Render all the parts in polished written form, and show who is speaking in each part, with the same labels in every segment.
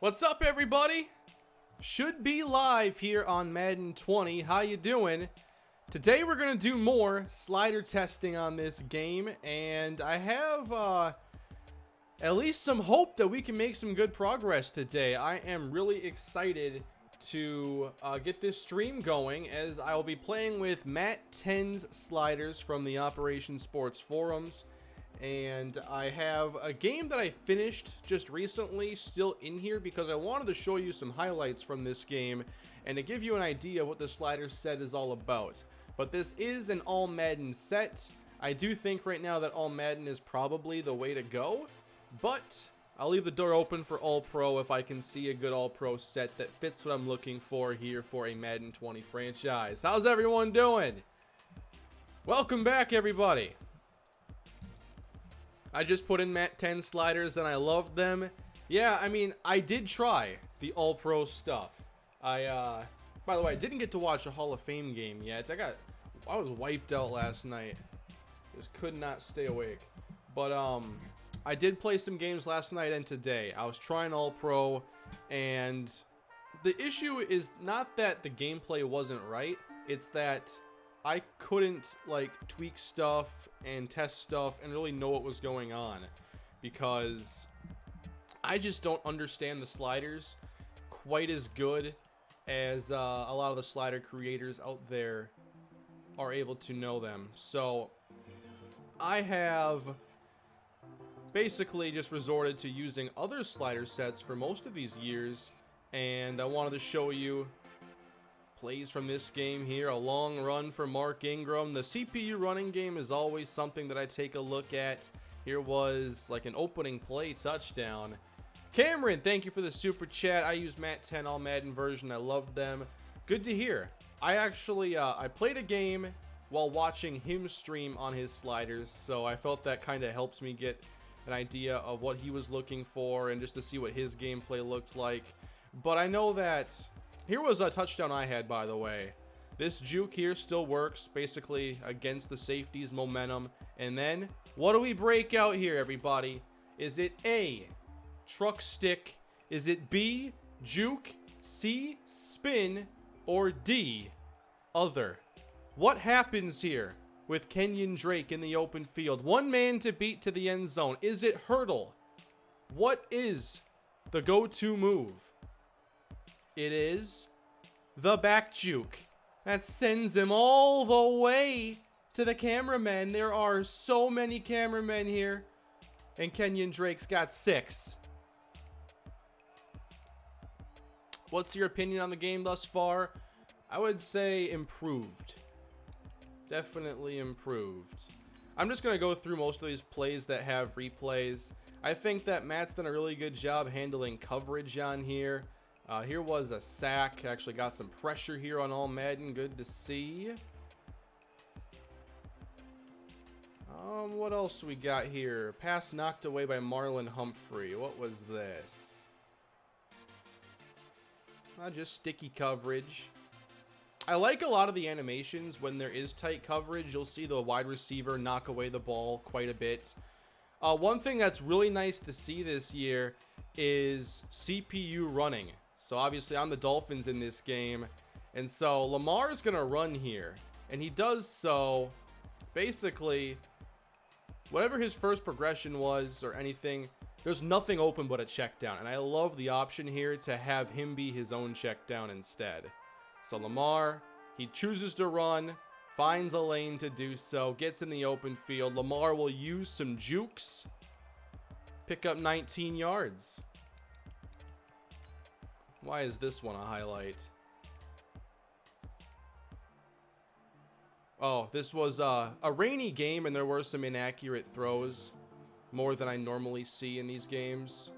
Speaker 1: What's up, everybody? Should be live here on Madden 20. How you doing? Today we're gonna do more slider testing on this game, and I have at least some hope that we can make some good progress today. I am really excited to get this stream going, as I will be playing with Matt 10's sliders from the Operation Sports forums. And I have a game that I finished just recently still in here because I wanted to show you some highlights from this game and to give you an idea of what the slider set is all about. But this is an all Madden set. I do think right now that all Madden is probably the way to go, but I'll leave the door open for all pro if I can see a good all pro set that fits what I'm looking for here for a Madden 20 franchise. How's everyone doing? Welcome back, everybody. I just put in Matt 10 sliders and I loved them. Yeah, I mean, I did try the all-pro stuff. By the way, I didn't get to watch a Hall of Fame game yet. I was wiped out last night. Just could not stay awake. But, I did play some games last night and today. I was trying all-pro, and the issue is not that the gameplay wasn't right. It's that I couldn't like tweak stuff and test stuff and really know what was going on because I just don't understand the sliders quite as good as a lot of the slider creators out there are able to know them. So I have basically just resorted to using other slider sets for most of these years, and I wanted to show you plays from this game here. A long run for Mark Ingram. The CPU running game is always something that I take a look at. Here was like an opening play touchdown. Cameron, thank you for the super chat. I use Matt 10 all Madden version. I loved them. Good to hear. I actually I played a game while watching him stream on his sliders, so I felt that kind of helps me get an idea of what he was looking for and just to see what his gameplay looked like. But I know that here was a touchdown I had, by the way. This juke here still works, basically against the safety's momentum. And then, what do we break out here, everybody? Is it A, truck stick? Is it B, juke? C, spin? Or D, other? What happens here with Kenyon Drake in the open field? One man to beat to the end zone. Is it hurdle? What is the go-to move? It is the back juke. That sends him all the way to the cameraman. There are so many cameramen here. And Kenyon Drake's got 6. What's your opinion on the game thus far? I would say improved. Definitely improved. I'm just going to go through most of these plays that have replays. I think that Matt's done a really good job handling coverage on here. Here was a sack. Actually got some pressure here on all Madden. Good to see. What else we got here? Pass knocked away by Marlon Humphrey. What was this? Just sticky coverage. I like a lot of the animations when there is tight coverage. You'll see the wide receiver knock away the ball quite a bit. One thing that's really nice to see this year is CPU running. So obviously I'm the Dolphins in this game, and so Lamar is gonna run here, and he does so basically whatever his first progression was or anything, there's nothing open but a check down, and I love the option here to have him be his own check down instead. So Lamar, he chooses to run, finds a lane to do so, gets in the open field. Lamar will use some jukes, pick up 19 yards. Why is this one a highlight? Oh, this was a rainy game and there were some inaccurate throws. More than I normally see in these games.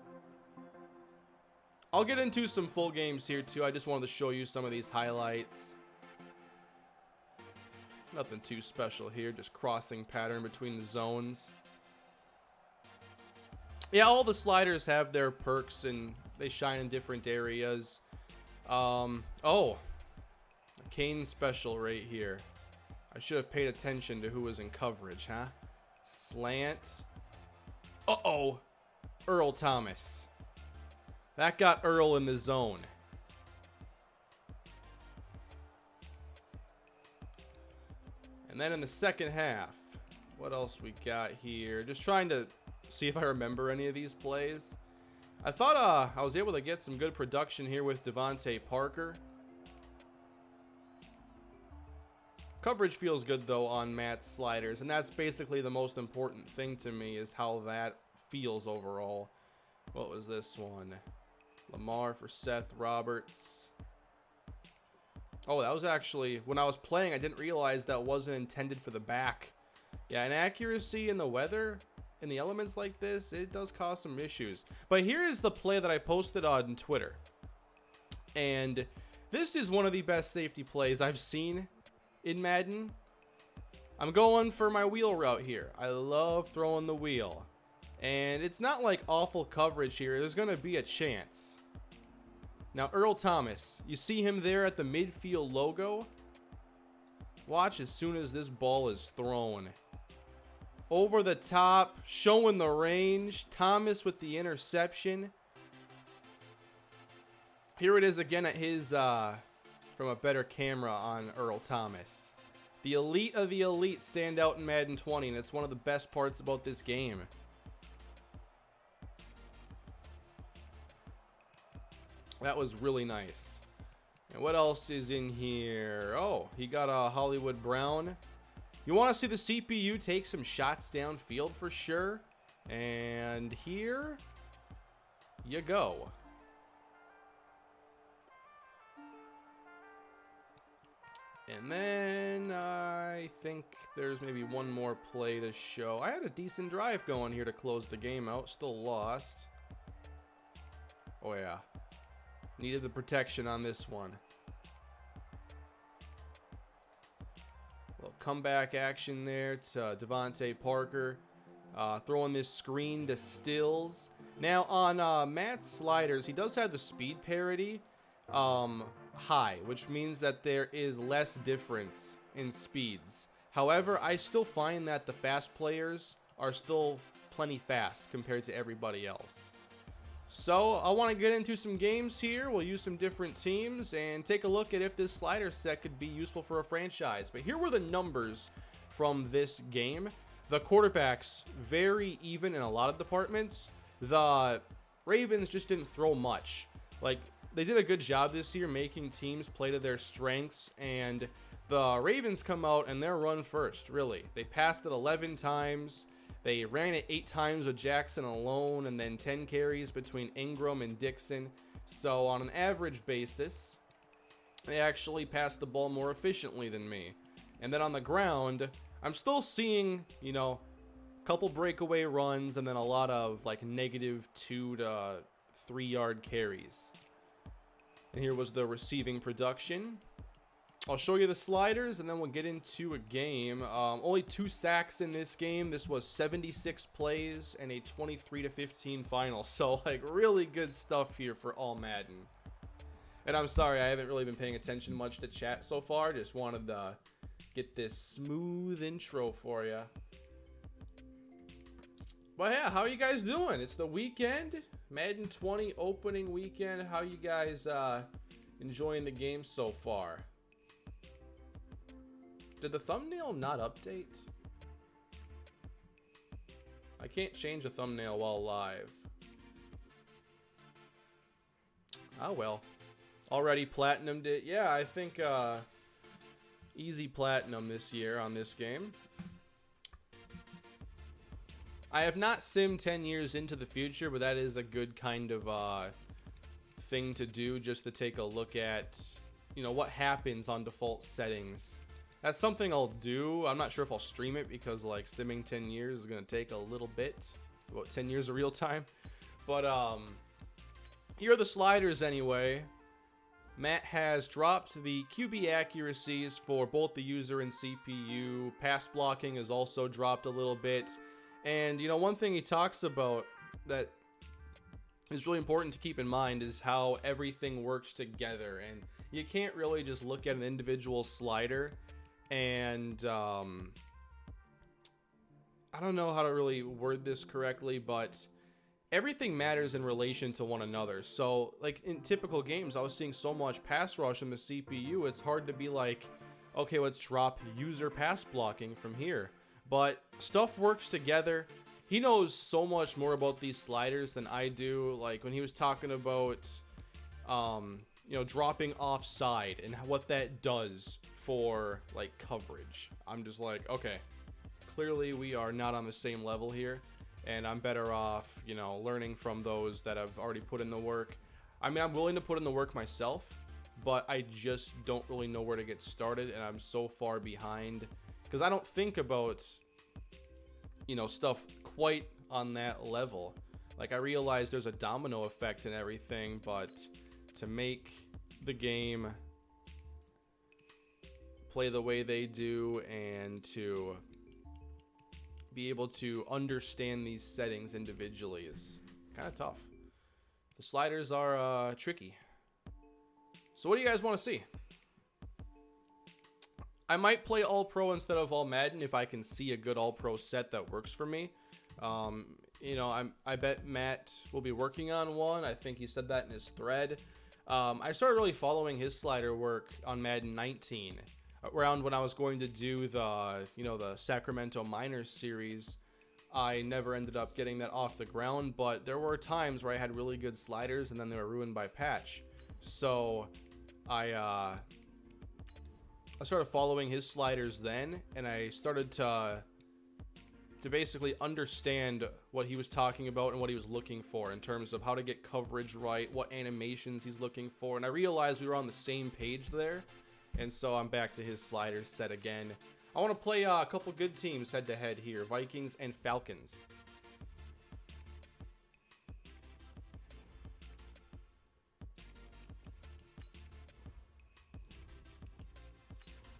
Speaker 1: I'll get into some full games here too. I just wanted to show you some of these highlights. Nothing too special here. Just crossing pattern between the zones. Yeah, all the sliders have their perks and they shine in different areas. Oh, a Kane special right here. I should have paid attention to who was in coverage, huh? Slant. Uh-oh. Earl Thomas. That got Earl in the zone. And then in the second half, what else we got here? Just trying to see if I remember any of these plays. I thought I was able to get some good production here with Devontae Parker. Coverage feels good, though, on Matt's sliders, and that's basically the most important thing to me is how that feels overall. What was this one? Lamar for Seth Roberts. Oh, that was actually, when I was playing, I didn't realize that wasn't intended for the back. Yeah, inaccuracy in the weather, in the elements like this, it does cause some issues. But here is the play that I posted on Twitter. And this is one of the best safety plays I've seen in Madden. I'm going for my wheel route here. I love throwing the wheel. And it's not like awful coverage here. There's going to be a chance. Now, Earl Thomas, you see him there at the midfield logo? Watch as soon as this ball is thrown. Over the top, showing the range. Thomas with the interception. Here it is again at his, from a better camera on Earl Thomas. The elite of the elite stand out in Madden 20, and it's one of the best parts about this game. That was really nice. And what else is in here? Oh, he got a Hollywood Brown. You want to see the CPU take some shots downfield for sure. And here you go. And then I think there's maybe one more play to show. I had a decent drive going here to close the game out. Still lost. Oh, yeah. Needed the protection on this one. Little comeback action there to Devontae Parker. Throwing this screen to Stills. Now on Matt's sliders, he does have the speed parity high, which means that there is less difference in speeds. However, I still find that the fast players are still plenty fast compared to everybody else. So I want to get into some games here. We'll use some different teams and take a look at if this slider set could be useful for a franchise. But here were the numbers from this game. The quarterbacks very even in a lot of departments. The Ravens just didn't throw much. Like, they did a good job this year making teams play to their strengths, and the Ravens come out and they're run first, really. They passed it 11 times. They ran it 8 times with Jackson alone, and then 10 carries between Ingram and Dixon. So on an average basis, they actually passed the ball more efficiently than me. And then on the ground, I'm still seeing, you know, a couple breakaway runs and then a lot of like -2 to 3 yard carries. And here was the receiving production. I'll show you the sliders and then we'll get into a game. Only 2 sacks in this game. This was 76 plays and a 23-15 final. So like really good stuff here for all Madden. And I'm sorry, I haven't really been paying attention much to chat so far. Just wanted to get this smooth intro for you. But yeah, how are you guys doing? It's the weekend. Madden 20 opening weekend. How you guys enjoying the game so far? Did the thumbnail not update? I can't change the thumbnail while live. Oh well. Already platinumed it. Yeah, I think easy platinum this year on this game. I have not simmed 10 years into the future, but that is a good kind of thing to do, just to take a look at, you know, what happens on default settings. That's something I'll do. I'm not sure if I'll stream it because like simming 10 years is going to take a little bit. About 10 years of real time. But here are the sliders anyway. Matt has dropped the QB accuracies for both the user and CPU. Pass blocking has also dropped a little bit. And, you know, one thing he talks about that is really important to keep in mind is how everything works together. And you can't really just look at an individual slider and I don't know how to really word this correctly, but everything matters in relation to one another. So, like, in typical games, I was seeing so much pass rush in the CPU, it's hard to be like, okay, let's drop user pass blocking from here. But stuff works together. He knows so much more about these sliders than I do. Like, when he was talking about, you know, dropping offside and what that does for, like, coverage. I'm just like, okay, clearly we are not on the same level here. And I'm better off, you know, learning from those that have already put in the work. I mean, I'm willing to put in the work myself, but I just don't really know where to get started, and I'm so far behind. Because I don't think about, you know, stuff quite on that level. Like, I realize there's a domino effect and everything, but to make the game play the way they do and to be able to understand these settings individually is kind of tough. The sliders are tricky. So what do you guys want to see? I might play All Pro instead of All Madden if I can see a good All Pro set that works for me. You know, I bet Matt will be working on one. I think he said that in his thread. I started really following his slider work on Madden 19. Around when I was going to do the, you know, the Sacramento Miners series. I never ended up getting that off the ground, but there were times where I had really good sliders and then they were ruined by patch. So I started following his sliders then, and I started to basically understand what he was talking about and what he was looking for in terms of how to get coverage right, what animations he's looking for, and I realized we were on the same page there. And so I'm back to his slider set again. I want to play a couple good teams head-to-head here. Vikings and Falcons.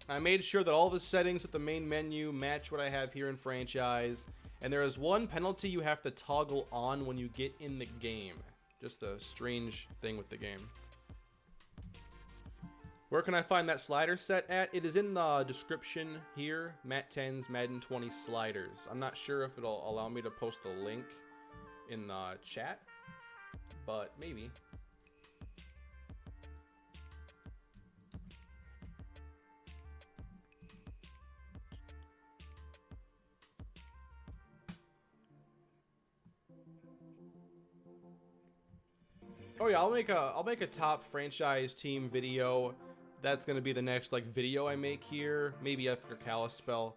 Speaker 1: I made sure that all the settings at the main menu match what I have here in Franchise. And there is one penalty you have to toggle on when you get in the game. Just a strange thing with the game. Where can I find that slider set at? It is in the description here. Matt 10's Madden 20 sliders. I'm not sure if it'll allow me to post the link in the chat, but maybe. Oh yeah, I'll make a top franchise team video. That's gonna be the next like video I make here, maybe after Kalispell.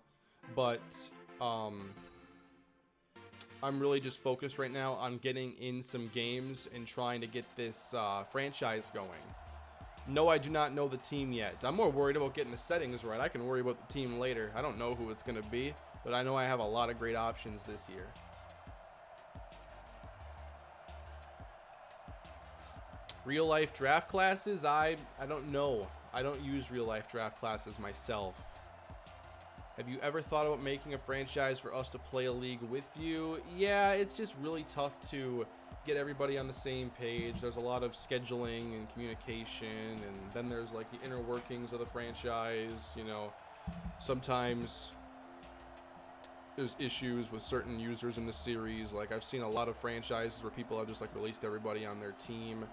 Speaker 1: But I'm really just focused right now on getting in some games and trying to get this franchise going. No, I do not know the team yet. I'm more worried about getting the settings right. I can worry about the team later. I don't know who it's gonna be, but I know I have a lot of great options this year. Real life draft classes, I don't know. I don't use real life draft classes myself. Have you ever thought about making a franchise for us to play a league with you? Yeah, it's just really tough to get everybody on the same page. There's a lot of scheduling and communication, and then there's like the inner workings of the franchise, you know. Sometimes there's issues with certain users in the series. Like I've seen a lot of franchises where people have just like released everybody on their team.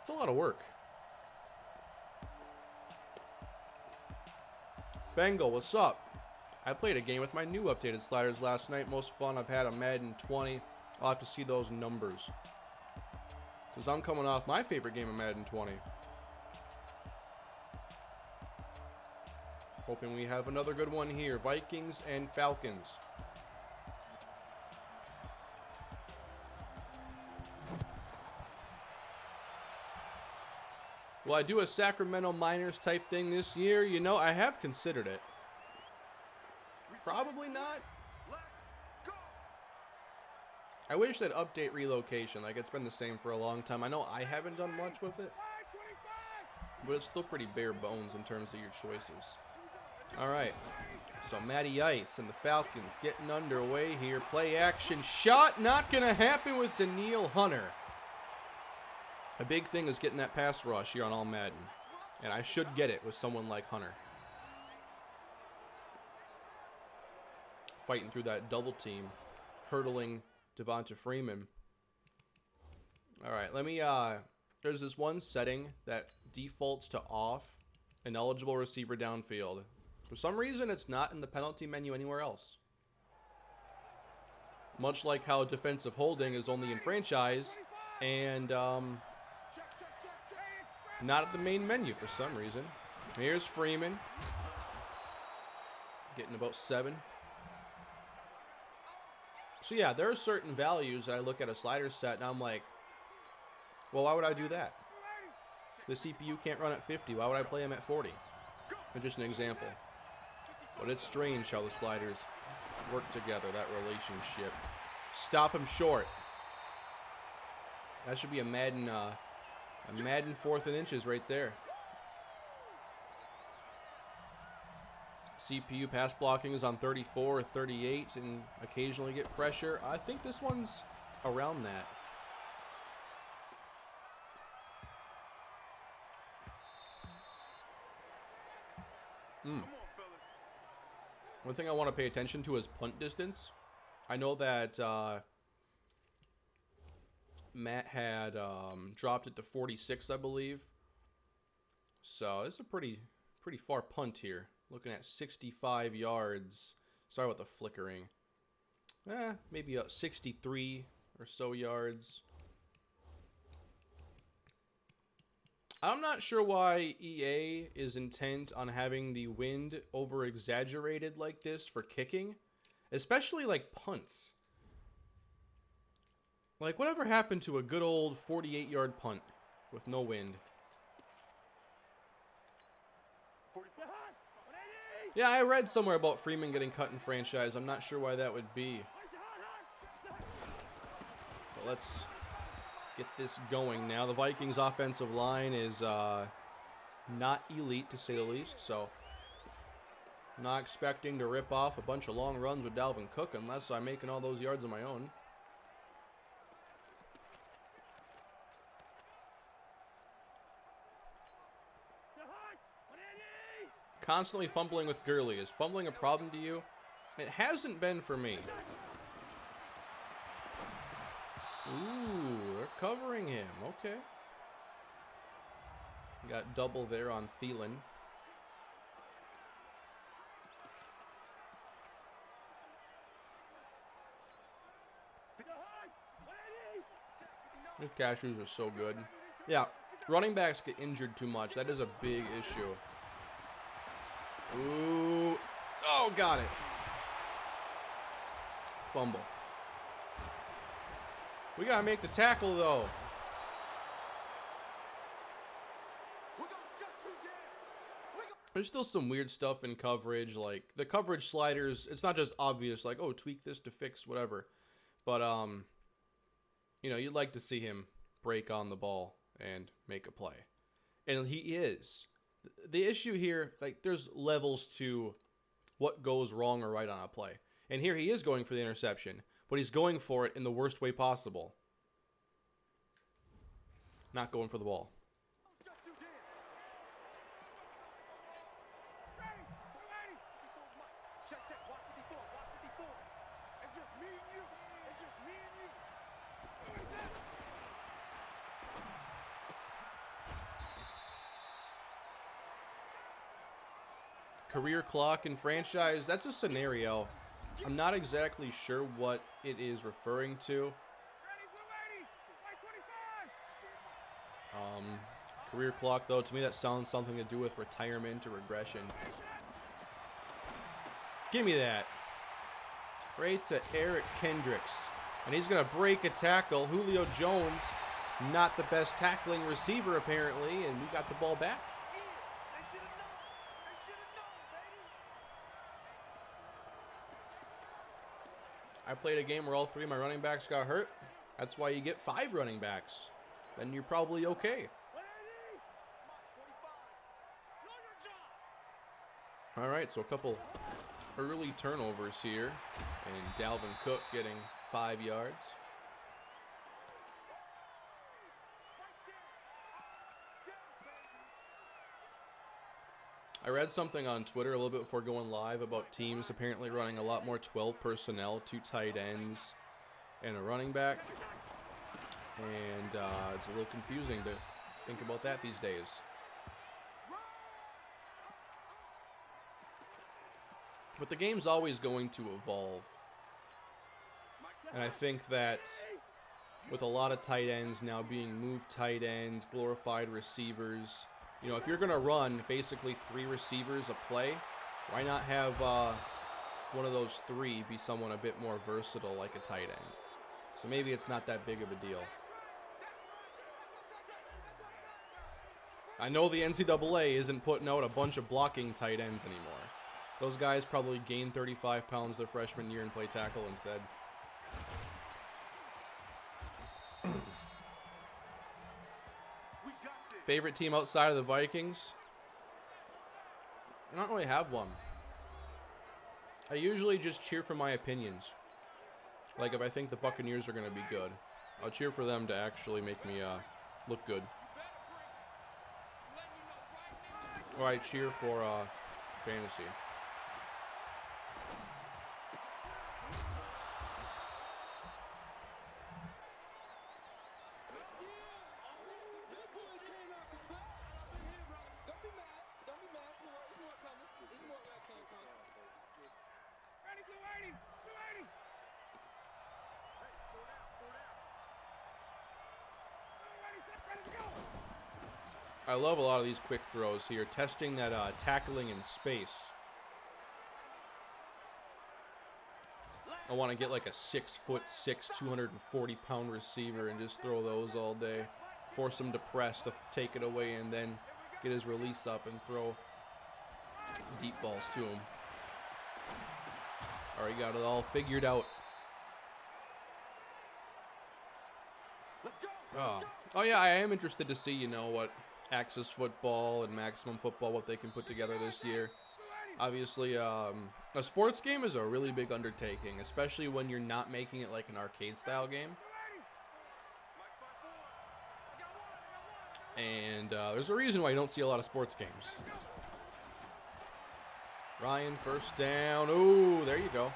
Speaker 1: It's a lot of work. Bengal, what's up? I played a game with my new updated sliders last night. Most fun I've had on Madden 20. I'll have to see those numbers, because I'm coming off my favorite game of Madden 20. Hoping we have another good one here. Vikings and Falcons. Will I do a Sacramento Miners type thing this year? You know, I have considered it. Probably not. I wish they'd update relocation. Like, it's been the same for a long time. I know I haven't done much with it, but it's still pretty bare bones in terms of your choices. All right. So, Matty Ice and the Falcons getting underway here. Play action. Shot not going to happen with Daniil Hunter. A big thing is getting that pass rush here on All Madden. And I should get it with someone like Hunter. Fighting through that double team. Hurdling Devonta Freeman. All right, let me, there's this one setting that defaults to off, an eligible receiver downfield. For some reason, it's not in the penalty menu anywhere else. Much like how defensive holding is only in franchise and not at the main menu for some reason. Here's Freeman. Getting about 7. So yeah, there are certain values that I look at a slider set and I'm like, well, why would I do that? The CPU can't run at 50. Why would I play him at 40? It's just an example. But it's strange how the sliders work together, that relationship. Stop him short. That should be a Madden 4th and inches right there. CPU pass blocking is on 34 or 38 and occasionally get pressure. I think this one's around that. One thing I want to pay attention to is punt distance. I know that Matt had dropped it to 46, I believe. So it's a pretty far punt here. Looking at 65 yards. Sorry about the flickering. Maybe 63 or so yards. I'm not sure why EA is intent on having the wind over exaggerated like this for kicking, especially like punts. Like, whatever happened to a good old 48-yard punt with no wind? Yeah, I read somewhere about Freeman getting cut in franchise. I'm not sure why that would be. But let's get this going now. The Vikings offensive line is not elite, to say the least, so not expecting to rip off a bunch of long runs with Dalvin Cook unless I'm making all those yards on my own. Constantly fumbling with Gurley. Is fumbling a problem to you? It hasn't been for me. Ooh, they're covering him. Okay. Got double there on Thielen. These cashews are so good. Yeah, running backs get injured too much. That is a big issue. Ooh. Oh, got it. Fumble. We got to make the tackle, though. There's still some weird stuff in coverage, like the coverage sliders. It's not just obvious, like, oh, tweak this to fix whatever. But, you know, you'd like to see him break on the ball and make a play. And he is. The issue here, like, there's levels to what goes wrong or right on a play. And here he is going for the interception, but he's going for it in the worst way possible. Not going for the ball. Career clock in franchise, that's a scenario. I'm not exactly sure what it is referring to. Career clock, though, to me that sounds something to do with retirement or regression. Give me that. Right to Eric Kendricks. And he's going to break a tackle. Julio Jones, not the best tackling receiver, apparently, and we got the ball back. I played a game where all 3 of my running backs got hurt. That's why you get 5 running backs. Then you're probably okay. All right, so a couple early turnovers here. And Dalvin Cook getting 5 yards. I read something on Twitter a little bit before going live about teams apparently running a lot more 12 personnel, 2 tight ends, and a running back. And it's a little confusing to think about that these days. But the game's always going to evolve. And I think that with a lot of tight ends now being moved tight ends, glorified receivers, you know, if you're going to run basically 3 receivers a play, why not have one of those 3 be someone a bit more versatile like a tight end? So maybe it's not that big of a deal. I know the NCAA isn't putting out a bunch of blocking tight ends anymore. Those guys probably gain 35 pounds their freshman year and play tackle instead. Favorite team outside of the Vikings? I don't really have one. I usually just cheer for my opinions. Like if I think the Buccaneers are going to be good, I'll cheer for them to actually make me look good. Or I cheer for fantasy. I love a lot of these quick throws here, testing that tackling in space. I want to get like a 6'6", 240-pound receiver and just throw those all day. Force him to press to take it away and then get his release up and throw deep balls to him. Already got it all figured out. Oh yeah, I am interested to see, you know, what Access Football and Maximum Football, what they can put together this year. Obviously, a sports game is a really big undertaking, especially when you're not making it like an arcade-style game. And there's a reason why you don't see a lot of sports games. Ryan, first down. Ooh, there you go.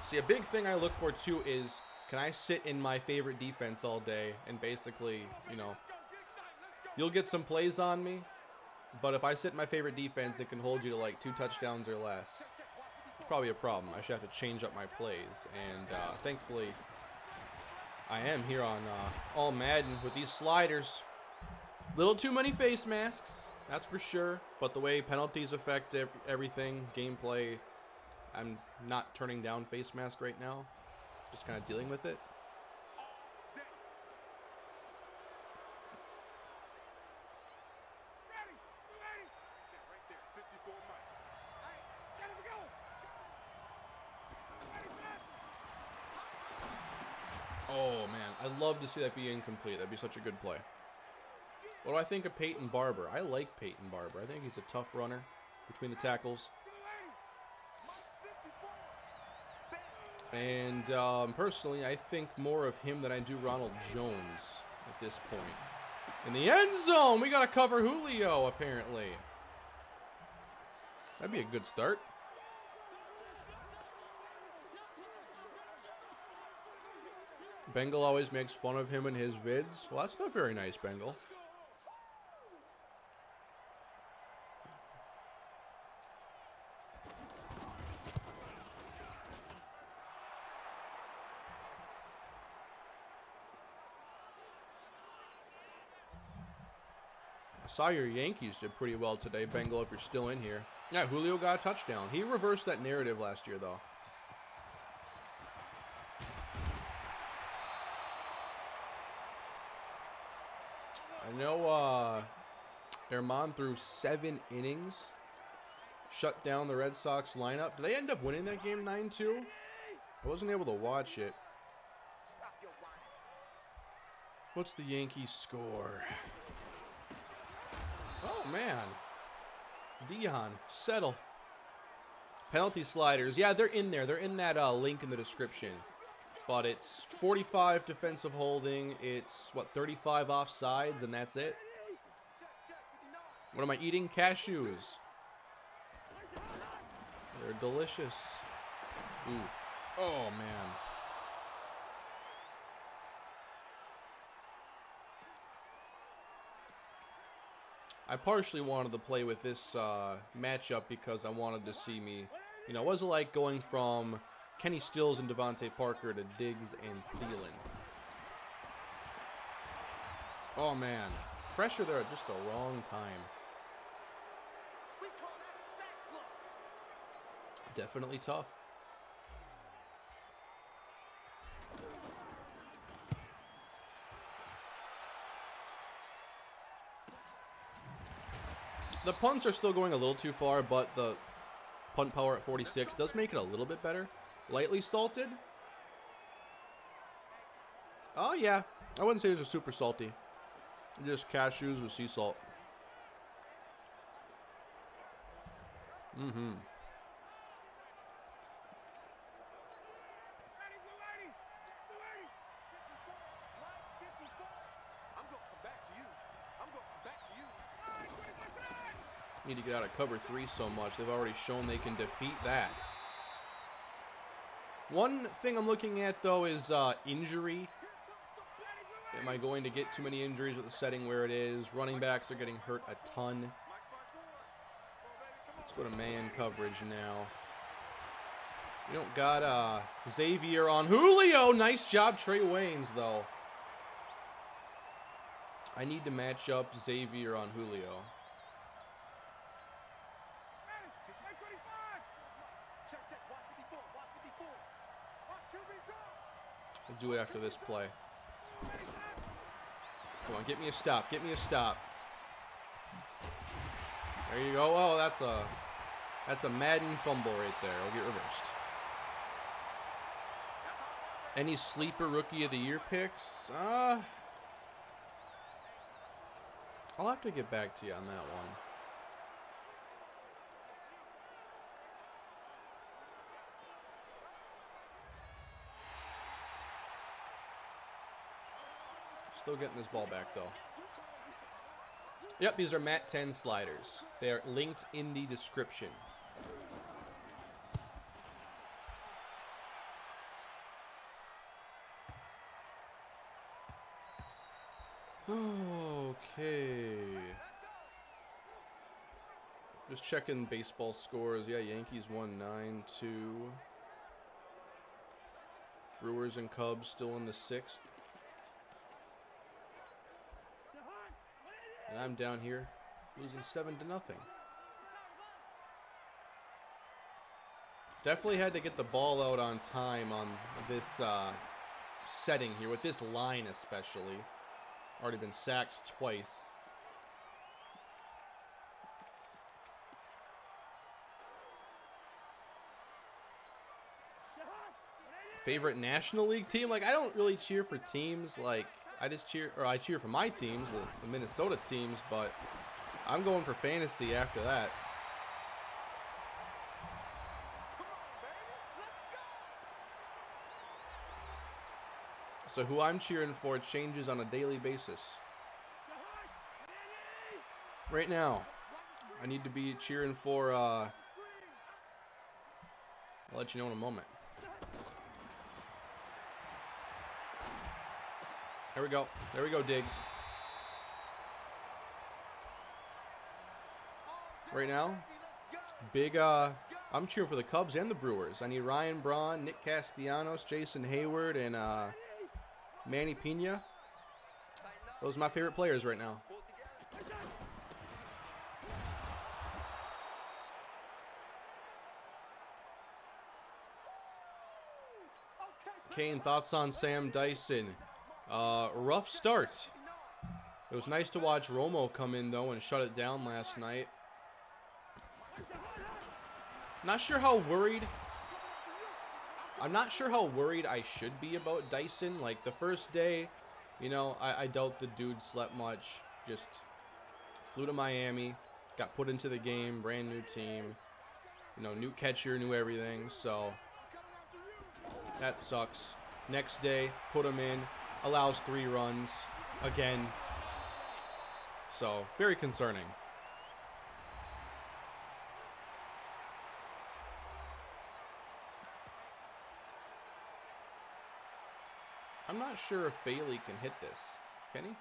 Speaker 1: See, a big thing I look for, too, is can I sit in my favorite defense all day and basically, you know, you'll get some plays on me, but if I sit in my favorite defense, it can hold you to like 2 touchdowns or less. It's probably a problem. I should have to change up my plays, and thankfully, I am here on All Madden with these sliders. Little too many face masks, that's for sure, but the way penalties affect everything, gameplay, I'm not turning down face mask right now. Just kind of dealing with it. Oh, man. I'd love to see that be incomplete. That'd be such a good play. What do I think of Peyton Barber? I like Peyton Barber. I think he's a tough runner between the tackles. And personally, I think more of him than I do Ronald Jones at this point. In the end zone, we got to cover Julio, apparently. That'd be a good start. Bengal always makes fun of him in his vids. Well, that's not very nice, Bengal. I saw your Yankees did pretty well today, Bengal, if you're still in here. Yeah, Julio got a touchdown. He reversed that narrative last year, though. I know Herman threw 7 innings, shut down the Red Sox lineup. Did they end up winning that game 9-2? I wasn't able to watch it. What's the Yankees score? Oh, man. Dion, settle. Penalty sliders. Yeah, they're in there. They're in that link in the description. But it's 45 defensive holding. It's, what, 35 offsides, and that's it? What am I eating? Cashews. They're delicious. Ooh. Oh, man. I partially wanted to play with this matchup because I wanted to see me, you know, what was it like going from Kenny Stills and Devontae Parker to Diggs and Thielen. Oh, man. Pressure there at just the wrong time. Definitely tough. The punts are still going a little too far, but the punt power at 46 does make it a little bit better. Lightly salted. Oh, yeah. I wouldn't say it was super salty. Just cashews with sea salt. Mm-hmm. Need to get out of cover 3 so much. They've already shown they can defeat that. One thing I'm looking at, though, is injury. Am I going to get too many injuries with the setting where it is? Running backs are getting hurt a ton. Let's go to man coverage now. We don't got Xavier on Julio. Nice job, Trey Waynes, though. I need to match up Xavier on Julio. I'll do it after this play. Come on, get me a stop. Get me a stop. There you go. Oh, that's a Madden fumble right there. It'll get reversed. Any sleeper rookie of the year picks? I'll have to get back to you on that one. Still getting this ball back, though. Yep, these are Mat 10 sliders. They are linked in the description. Okay. Just checking baseball scores. Yeah, Yankees won 9-2. Brewers and Cubs still in the 6th. And I'm down here losing 7-0. Definitely had to get the ball out on time on this setting here, with this line especially. Already been sacked twice. Favorite National League team? Like, I don't really cheer for teams. Like, I cheer for my teams, the Minnesota teams, but I'm going for fantasy after that. So who I'm cheering for changes on a daily basis. Right now, I need to be cheering for, I'll let you know in a moment. There we go. There we go, Diggs. Right now, big, I'm cheering for the Cubs and the Brewers. I need Ryan Braun, Nick Castellanos, Jason Hayward, and Manny Pena. Those are my favorite players right now. Kane, thoughts on Sam Dyson? Rough start. It was nice to watch Romo come in, though, and shut it down last night. Not sure how worried. I'm not sure how worried I should be about Dyson. Like, the first day, you know, I doubt the dude slept much. Just flew to Miami, got put into the game, brand new team. You know, new catcher, new everything. So, that sucks. Next day, put him in. Allows 3 runs again. So, very concerning. I'm not sure if Bailey can hit this. Can he?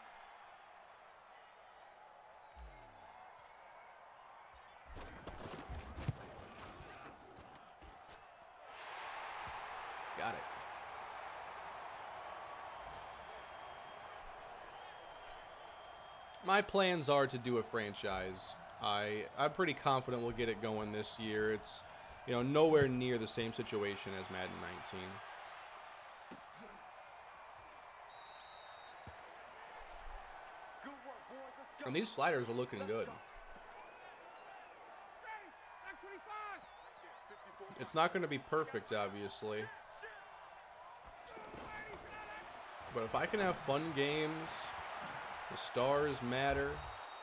Speaker 1: My plans are to do a franchise. I'm pretty confident we'll get it going this year. It's, you know, nowhere near the same situation as Madden 19. And these sliders are looking good. It's not going to be perfect, obviously. But if I can have fun games, the stars matter,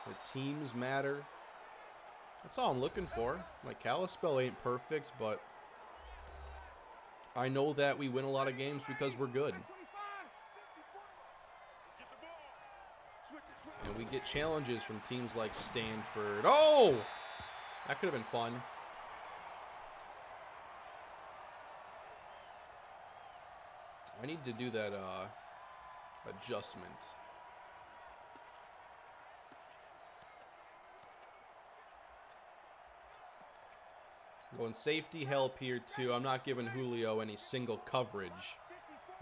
Speaker 1: the teams matter. That's all I'm looking for. Like, Kalispell ain't perfect, but I know that we win a lot of games because we're good. And we get challenges from teams like Stanford. Oh! That could have been fun. I need to do that adjustment. Going safety help here too. I'm not giving Julio any single coverage.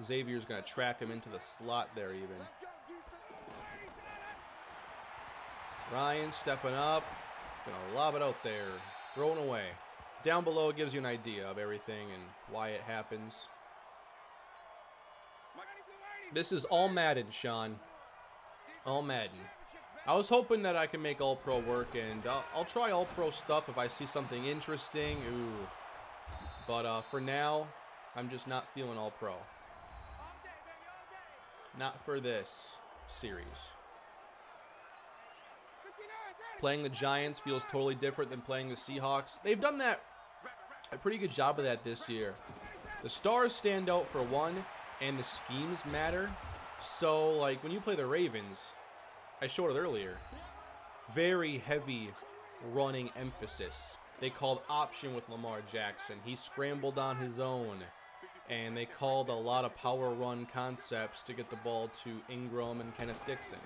Speaker 1: Xavier's going to track him into the slot there even. Ryan stepping up. Going to lob it out there. Thrown away. Down below it gives you an idea of everything and why it happens. This is all Madden, Sean. All Madden. I was hoping that I can make All-Pro work, and I'll try All-Pro stuff if I see something interesting. Ooh. But for now, I'm just not feeling All-Pro. Not for this series. Playing the Giants feels totally different than playing the Seahawks. They've done that a pretty good job of that this year. The stars stand out for one, and the schemes matter. So, like, when you play the Ravens, I showed it earlier, very heavy running emphasis. They called option with Lamar Jackson. He scrambled on his own. And they called a lot of power run concepts to get the ball to Ingram and Kenneth Dixon.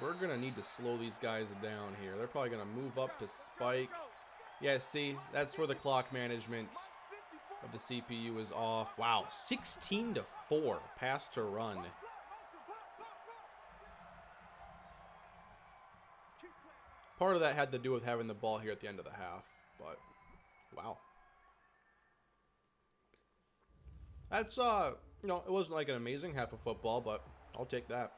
Speaker 1: We're going to need to slow these guys down here. They're probably going to move up to spike. Yeah, see, that's where the clock management of the CPU is off. Wow, 16-4 pass to run. Part of that had to do with having the ball here at the end of the half, but wow. That's, you know, it wasn't like an amazing half of football, but I'll take that.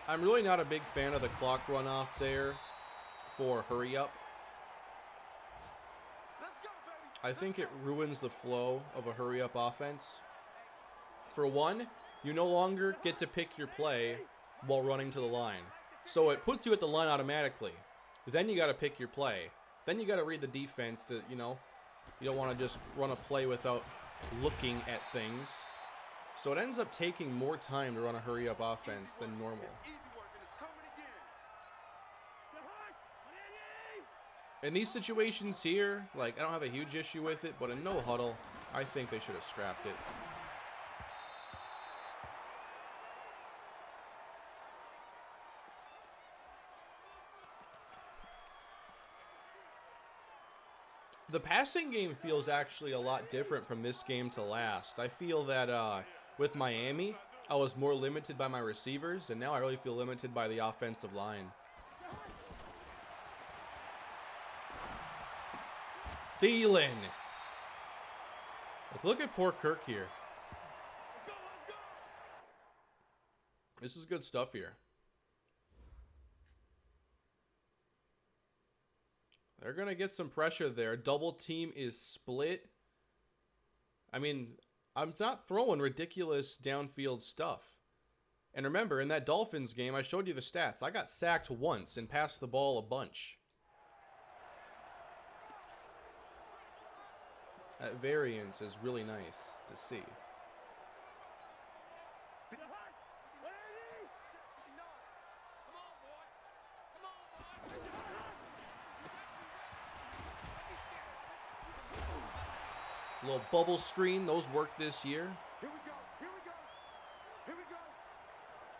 Speaker 1: I'm really not a big fan of the clock runoff there for hurry up. I think it ruins the flow of a hurry up offense. For one, you no longer get to pick your play while running to the line. So it puts you at the line automatically. Then you got to pick your play. Then you got to read the defense to, you know, you don't want to just run a play without looking at things. So it ends up taking more time to run a hurry up offense than normal. In these situations here, like, I don't have a huge issue with it, but in no huddle, I think they should have scrapped it. The passing game feels actually a lot different from this game to last. I feel that with Miami, I was more limited by my receivers, and now I really feel limited by the offensive line. Thielen. Look at poor Kirk here. This is good stuff here. They're going to get some pressure there. Double team is split. I mean, I'm not throwing ridiculous downfield stuff. And remember, in that Dolphins game, I showed you the stats. I got sacked once and passed the ball a bunch. That variance is really nice to see. Little bubble screen, those work this year.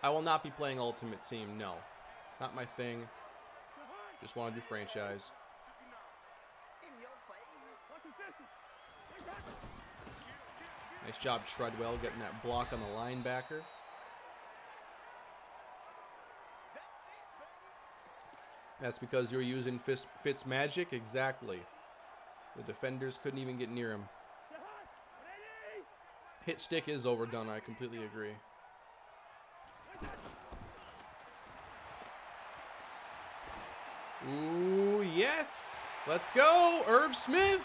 Speaker 1: I will not be playing Ultimate Team, no. Not my thing. Just want to do franchise. Nice job, Treadwell, getting that block on the linebacker. That's because you're using Fitz magic. Exactly. The defenders couldn't even get near him. Hit stick is overdone. I completely agree. Ooh, yes. Let's go, Irv Smith.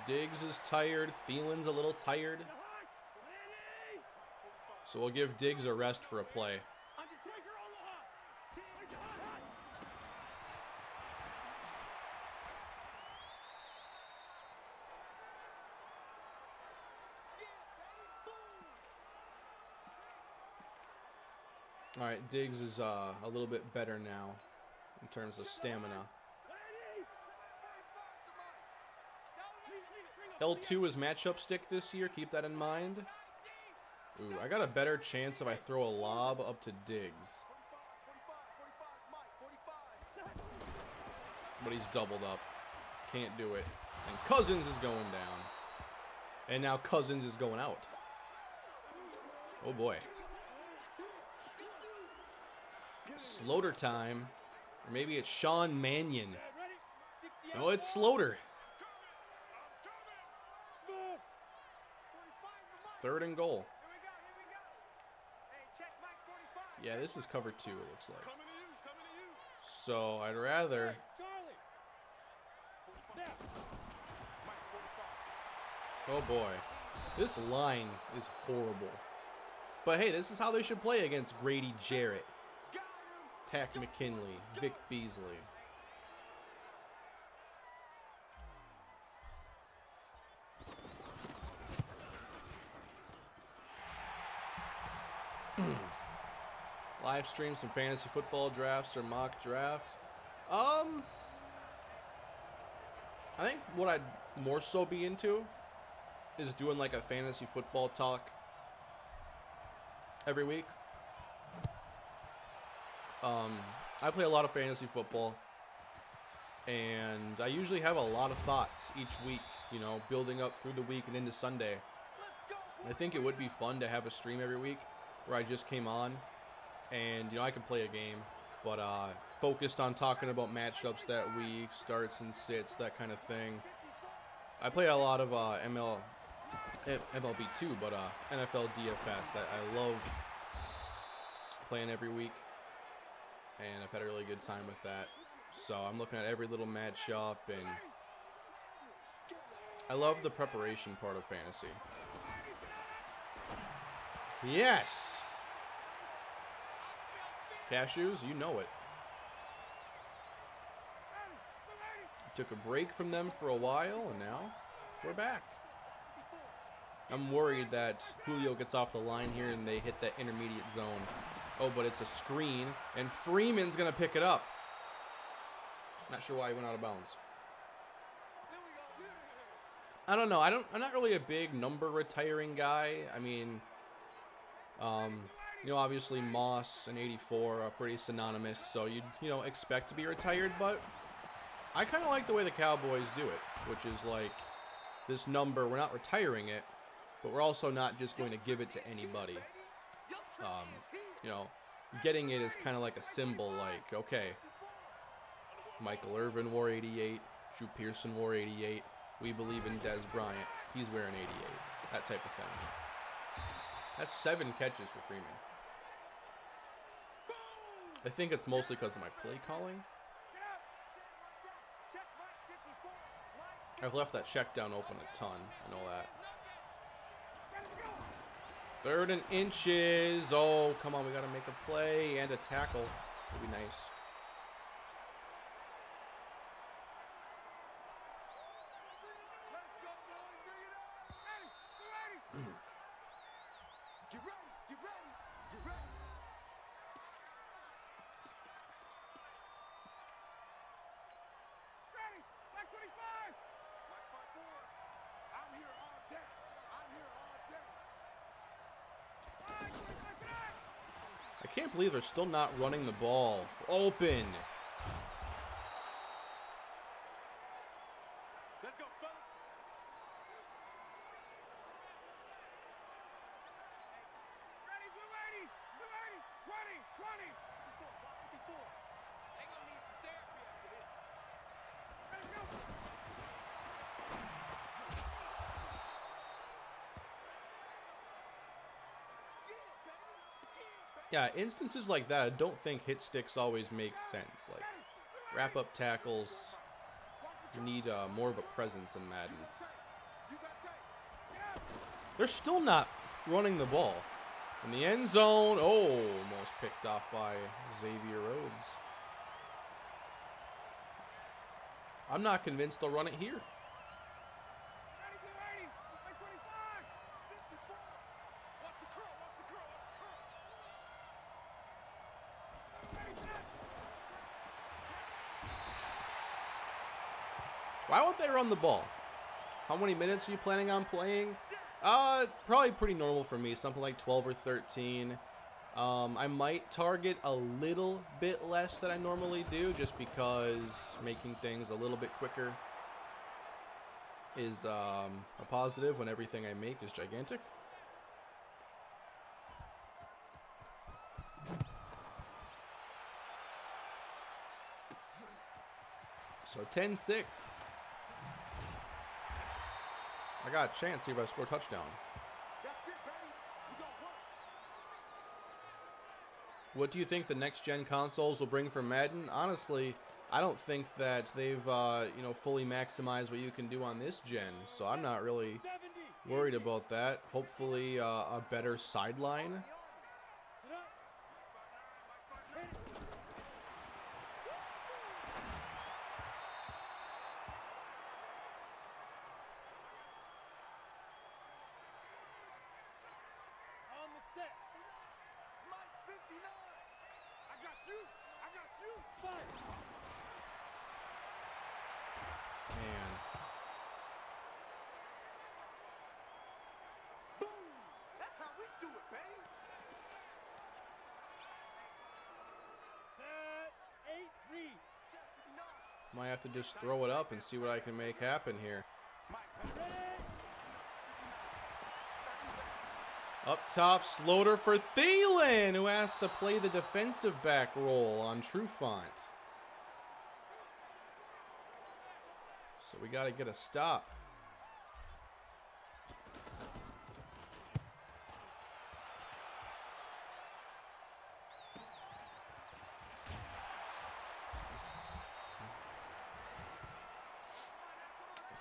Speaker 1: Diggs is tired. Thielen's a little tired. So we'll give Diggs a rest for a play. All right, Diggs is a little bit better now in terms of stamina. L2 is matchup stick this year. Keep that in mind. Ooh, I got a better chance if I throw a lob up to Diggs. But he's doubled up. Can't do it. And Cousins is going down. And now Cousins is going out. Oh boy. Slaughter time. Or maybe it's Sean Mannion. No, it's Slaughter. 3rd and goal. Yeah, this is cover 2, it looks like. So I'd rather... Oh boy. This line is horrible. But hey, this is how they should play against Grady Jarrett, Tack McKinley, Vic Beasley. Live stream some fantasy football drafts or mock drafts. I think what I'd more so be into is doing like a fantasy football talk every week. I play a lot of fantasy football, and I usually have a lot of thoughts each week, you know, building up through the week and into Sunday. I think it would be fun to have a stream every week where I just came on and, you know, I could play a game, but focused on talking about matchups that week, starts and sits, that kind of thing. I play a lot of MLB too, but NFL DFS. I love playing every week, and I've had a really good time with that. So I'm looking at every little matchup, and I love the preparation part of fantasy. Yes! Cashews, you know it. Took a break from them for a while, and now we're back. I'm worried that Julio gets off the line here and they hit that intermediate zone. Oh, but it's a screen, and Freeman's going to pick it up. Not sure why he went out of bounds. I don't know. I'm not really a big number retiring guy. I mean, you know, obviously Moss and 84 are pretty synonymous, so you know, expect to be retired, but I kind of like the way the Cowboys do it, which is like this number, we're not retiring it, but we're also not just going to give it to anybody. You know, getting it is kind of like a symbol, like, okay, Michael Irvin wore 88, Drew Pearson wore 88, we believe in Dez Bryant, he's wearing 88, that type of thing. That's 7 catches for Freeman. I think it's mostly because of my play calling. I've left that check down open a ton, I know that. 3rd and inches. Oh, come on, we got to make a play and a tackle. Would be nice. can't believe they're still not running the ball. Open.
Speaker 2: Let's go, fellas. Ready, we're ready. We're ready. 20, 20. 54. They're going to need some therapy after this. Ready, go.
Speaker 1: Yeah, instances like that, I don't think hit sticks always make sense. Like, wrap-up tackles, you need more of a presence in Madden. They're still not running the ball. In the end zone, oh, almost picked off by Xavier Rhodes. I'm not convinced they'll run it here. Why won't they run the ball? How many minutes are you planning on playing? Probably pretty normal for me, something like 12 or 13. I might target a little bit less than I normally do, just because making things a little bit quicker is a positive when everything I make is gigantic. So 10-6. I got a chance here if I score a touchdown. What do you think the next-gen consoles will bring for Madden? Honestly, I don't think that they've fully maximized what you can do on this gen, so I'm not really worried about that. Hopefully, a better sideline. Might have to just throw it up and see what I can make happen here. Up top, Slaughter for Thielen, who has to play the defensive back role on Trufant. So we got to get a stop.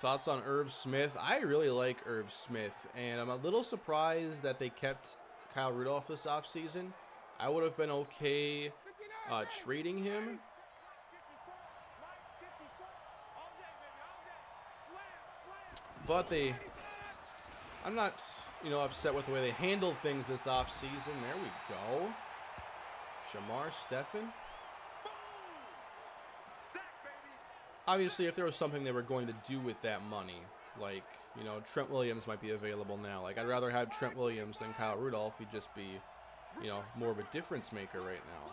Speaker 1: Thoughts on Irv Smith? I really like Irv Smith, and I'm a little surprised that they kept Kyle Rudolph this offseason. I would have been okay trading him. But I'm not, upset with the way they handled things this offseason. There we go. Shamar Stephen. Obviously, if there was something they were going to do with that money, like, Trent Williams might be available now. Like, I'd rather have Trent Williams than Kyle Rudolph. He'd just be, more of a difference maker right now.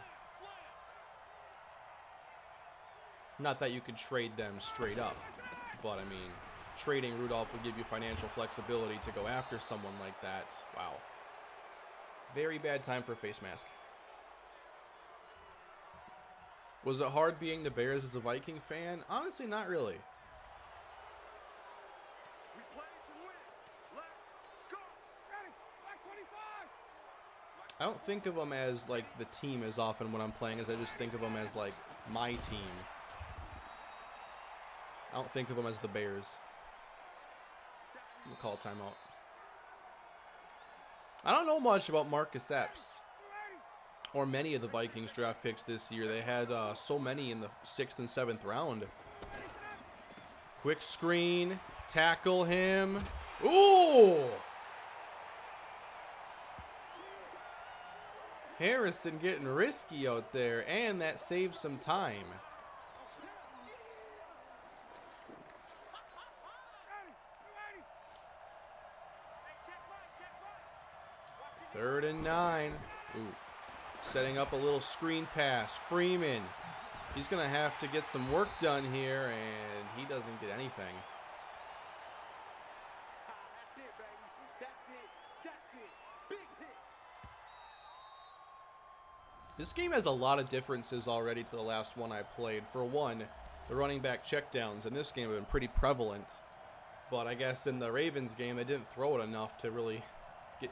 Speaker 1: Not that you could trade them straight up, but, I mean, trading Rudolph would give you financial flexibility to go after someone like that. Wow. Very bad time for a face mask. Was it hard being the Bears as a Viking fan? Honestly, not really. I don't think of them as, like, the team as often when I'm playing, as I just think of them as, like, my team. I don't think of them as the Bears. We'll call a timeout. I don't know much about Marcus Epps or many of the Vikings draft picks this year. They had so many in the 6th and 7th round. Quick screen, tackle him. Ooh! Harrison getting risky out there, and that saves some time. Third and 9. Ooh. Setting up a little screen pass. Freeman. He's going to have to get some work done here, and he doesn't get anything.
Speaker 2: That's it, baby. That's it. That's it. Big hit.
Speaker 1: This game has a lot of differences already to the last one I played. For one, the running back checkdowns in this game have been pretty prevalent. But I guess in the Ravens game, they didn't throw it enough to really get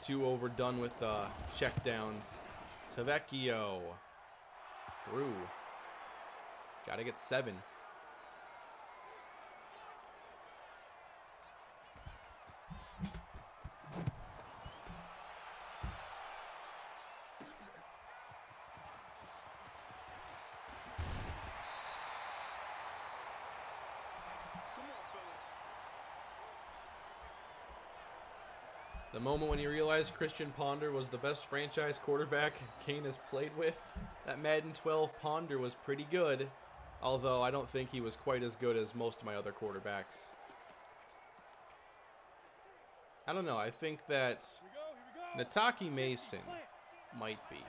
Speaker 1: too overdone with checkdowns. Tavecchio. Through. Got to get 7. The moment when you realized Christian Ponder was the best franchise quarterback Kane has played with. That Madden 12 Ponder was pretty good, although I don't think he was quite as good as most of my other quarterbacks. I don't know, I think that Nataki Mason might be.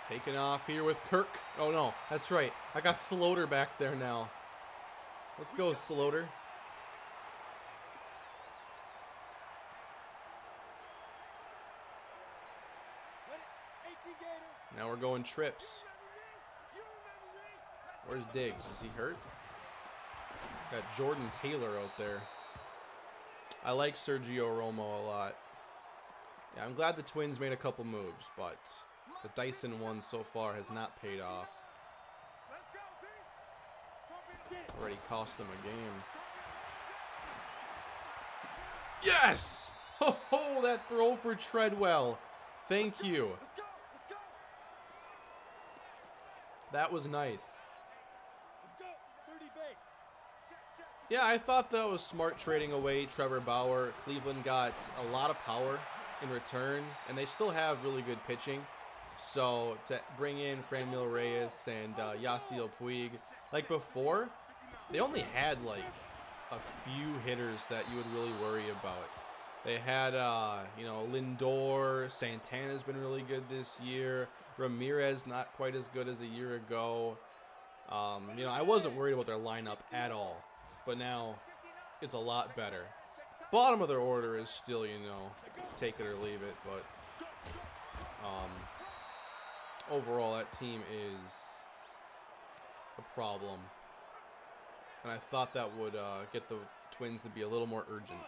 Speaker 1: Taking off here with Kirk. Oh no, that's right. I got Sloter back there now. Let's go, Sloter. Now we're going trips. Where's Diggs? Is he hurt? Got Jordan Taylor out there. I like Sergio Romo a lot. Yeah, I'm glad the Twins made a couple moves, but the Dyson one so far has not paid off. Already cost them a game. Yes! Ho ho! That throw for Treadwell. Thank you. That was nice. Yeah, I thought that was smart trading away Trevor Bauer. Cleveland got a lot of power in return, and they still have really good pitching. So to bring in Franmil Reyes and Yasiel Puig, like before, they only had like a few hitters that you would really worry about. They had, Lindor. Santana's been really good this year. Ramirez not quite as good as a year ago. I wasn't worried about their lineup at all, but now it's a lot better. Bottom of their order is still, take it or leave it, but overall that team is a problem. And I thought that would get the Twins to be a little more urgent.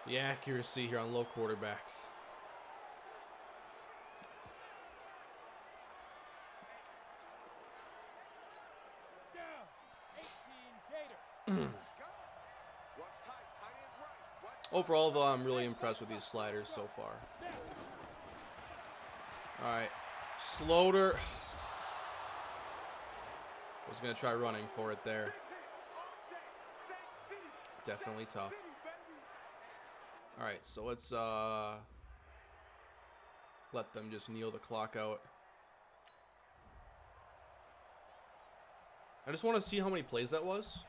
Speaker 1: The accuracy here on low quarterbacks. Overall, though, I'm really impressed with these sliders so far. All right, Sloter. Was going to try running for it there. Definitely tough. All right, so let's let them just kneel the clock out. I just want to see how many plays that was.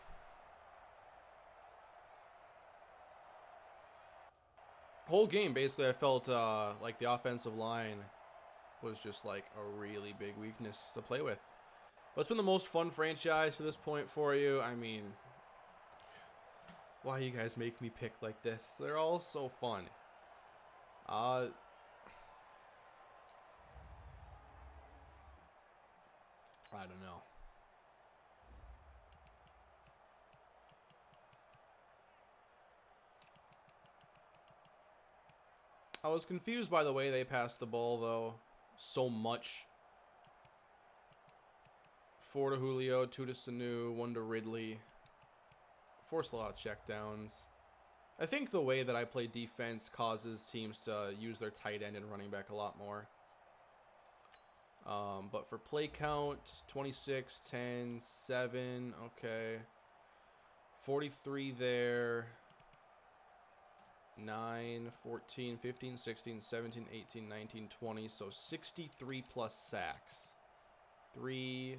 Speaker 1: Whole game, basically, I felt like the offensive line was just like a really big weakness to play with. What's been the most fun franchise to this point for you? I mean, why you guys make me pick like this? They're all so fun. I don't know. I was confused by the way they passed the ball, though, so much. 4 to Julio, 2 to Sanu, 1 to Ridley. Forced a lot of checkdowns. I think the way that I play defense causes teams to use their tight end and running back a lot more. But for play count, 26, 10, 7, okay. 43 there. 9, 14, 15, 16, 17, 18, 19, 20. So 63 plus sacks. 3,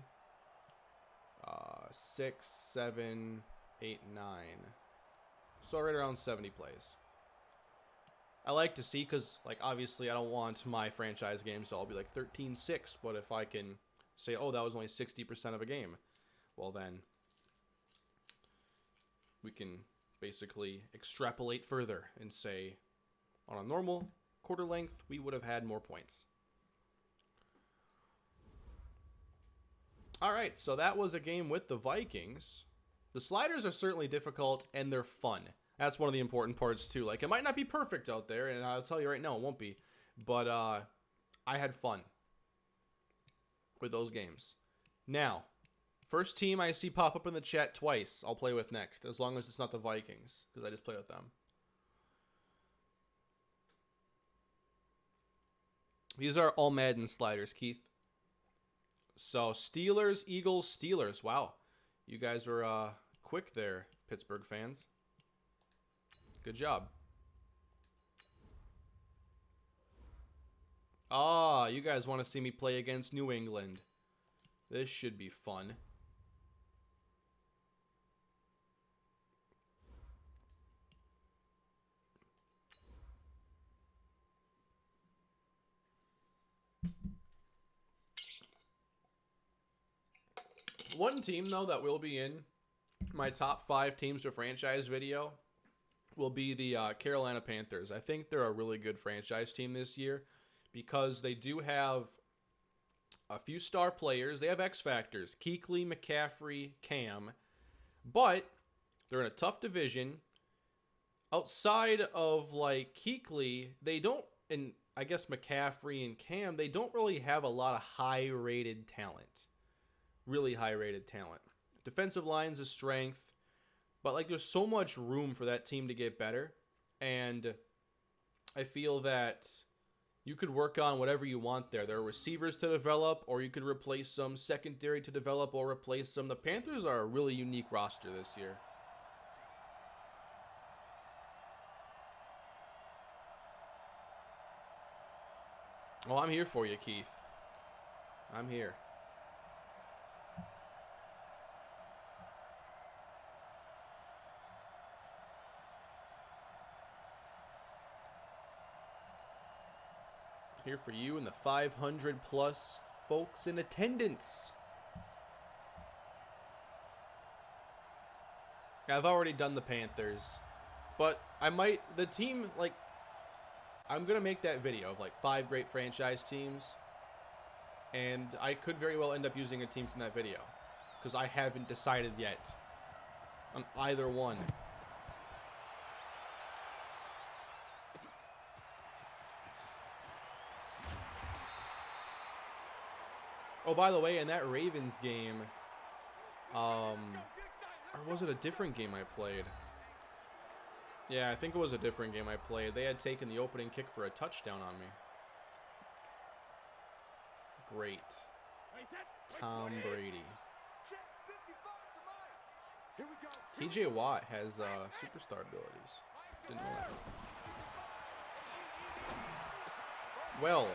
Speaker 1: 6, 7, 8, 9. So right around 70 plays. I like to see, because, like, obviously I don't want my franchise games to all be like 13-6, but if I can say, oh, that was only 60% of a game, well then we can basically extrapolate further and say on a normal quarter length we would have had more points. All right, so that was a game with the Vikings. The sliders are certainly difficult and they're fun. That's one of the important parts too. Like, it might not be perfect out there, and I'll tell you right now it won't be, but I had fun with those games. Now, first team I see pop up in the chat twice, I'll play with next, as long as it's not the Vikings, because I just played with them. These are all Madden sliders, Keith. So, Steelers, Eagles, Steelers. Wow. You guys were quick there, Pittsburgh fans. Good job. Ah, you guys want to see me play against New England. This should be fun. One team, though, that will be in my top 5 teams to franchise video will be the Carolina Panthers. I think they're a really good franchise team this year because they do have a few star players. They have X factors, Kuechly, McCaffrey, Cam, but they're in a tough division. Outside of, like, Kuechly, they don't, and I guess McCaffrey and Cam, they don't really have a lot of high-rated talent. Really high-rated talent. Defensive line's a strength. But, like, there's so much room for that team to get better. And I feel that you could work on whatever you want there. There are receivers to develop, or you could replace some secondary to develop, or replace some. The Panthers are a really unique roster this year. Oh, I'm here for you, Keith. I'm here. Here for you and the 500 plus folks in attendance. I've already done the Panthers, but I might, the team, like, I'm going to make that video of like 5 great franchise teams, and I could very well end up using a team from that video because I haven't decided yet on either one. Oh, by the way, in that Ravens game, or was it a different game I played? Yeah, I think it was a different game I played. They had taken the opening kick for a touchdown on me. Great. Tom Brady. TJ Watt has superstar abilities. Didn't know that. Well,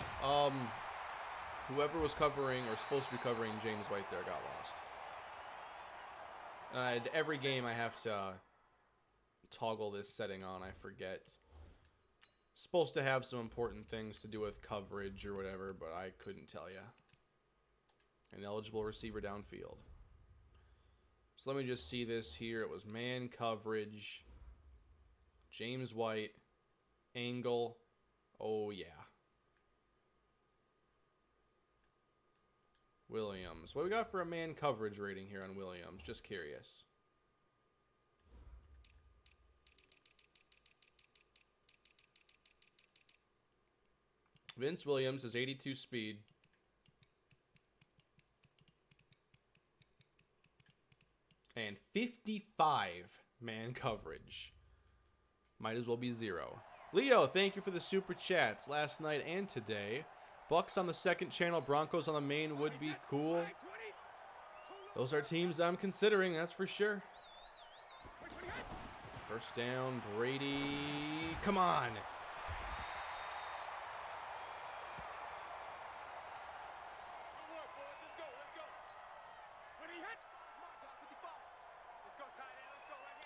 Speaker 1: whoever was covering or supposed to be covering James White there got lost. Every game I have to toggle this setting on, I forget. Supposed to have some important things to do with coverage or whatever, but I couldn't tell you. An eligible receiver downfield. So let me just see this here. It was man coverage. James White. Angle. Oh, yeah. Williams. What do we got for a man coverage rating here on Williams? Just curious. Vince Williams is 82 speed. And 55 man coverage. Might as well be 0. Leo, thank you for the super chats last night and today. Bucks on the second channel, Broncos on the main would be cool. Those are teams I'm considering, that's for sure. First down, Brady. Come on.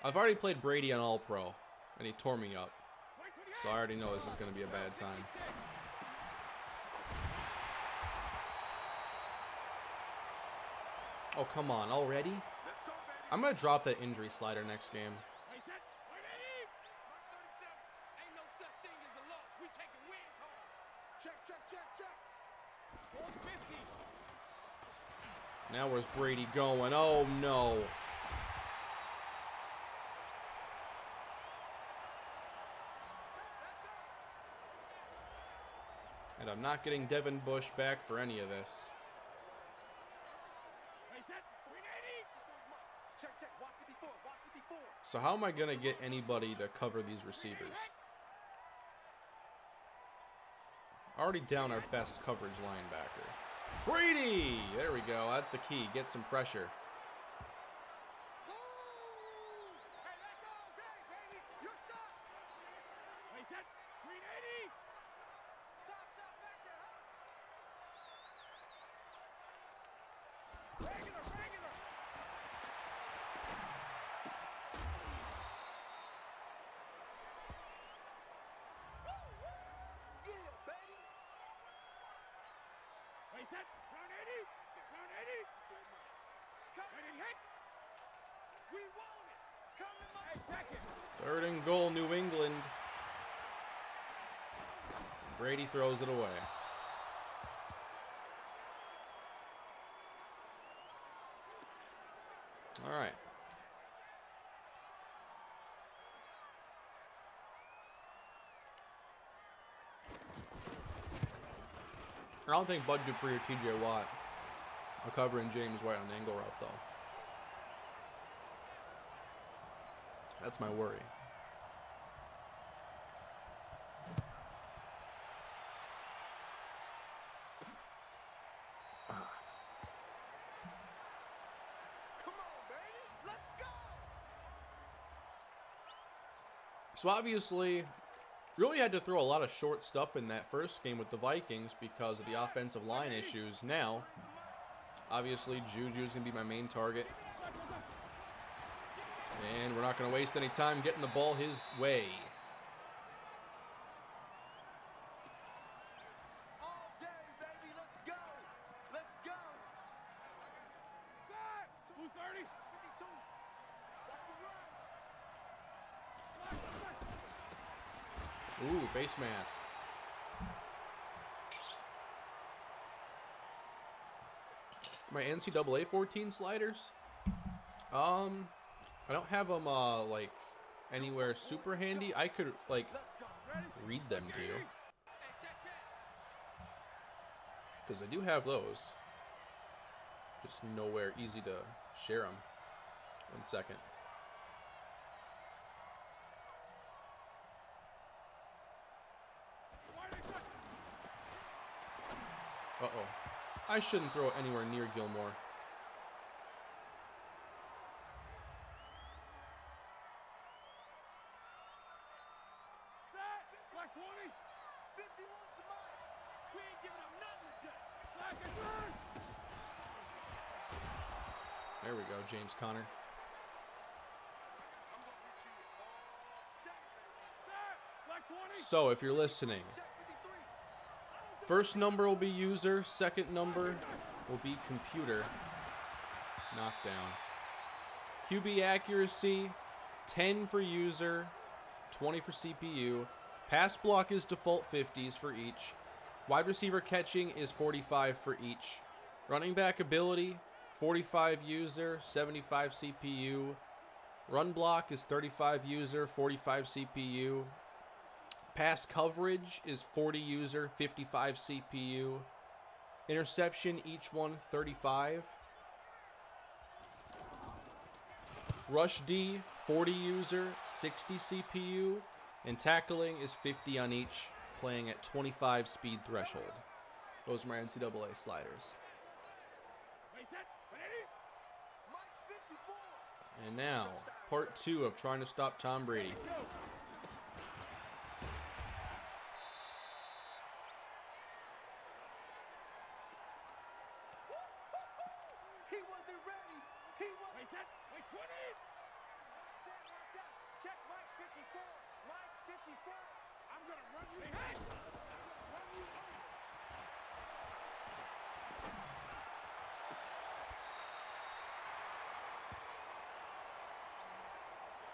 Speaker 1: I've already played Brady on All-Pro, and he tore me up. So I already know this is going to be a bad time. Oh, come on, already? I'm going to drop that injury slider next game. Now where's Brady going? Oh, no. And I'm not getting Devin Bush back for any of this. So how am I going to get anybody to cover these receivers? Already down our best coverage linebacker. Brady! There we go. That's the key. Get some pressure. Third and goal, New England. Brady throws it away. All right. I don't think Bud Dupree or TJ Watt are covering James White on the angle route, though. That's my worry. So obviously, really had to throw a lot of short stuff in that first game with the Vikings because of the offensive line issues. Now, obviously, Juju's going to be my main target. And we're not going to waste any time getting the ball his way. Ooh, face mask. My NCAA 14 sliders? I don't have them, like, anywhere super handy. I could, like, read them to you. Because I do have those. Just nowhere easy to share them. 1 second. Uh-oh. I shouldn't throw it anywhere near Gilmore. There we go, James Conner. So, if you're listening, first number will be user, second number will be computer. Knockdown. QB accuracy, 10 for user, 20 for CPU. Pass block is default 50s for each. Wide receiver catching is 45 for each. Running back ability, 45 user, 75 CPU. Run block is 35 user, 45 CPU. Pass coverage is 40 user, 55 CPU. Interception, each one 35. Rush D, 40 user, 60 CPU. And tackling is 50 on each, playing at 25 speed threshold. Those are my NCAA sliders. And now, Part 2 of trying to stop Tom Brady.
Speaker 2: He wasn't ready. He wasn't. Wait, 20. Check Mike 54. Mike 54. I'm going to run you. Hey. Run you over.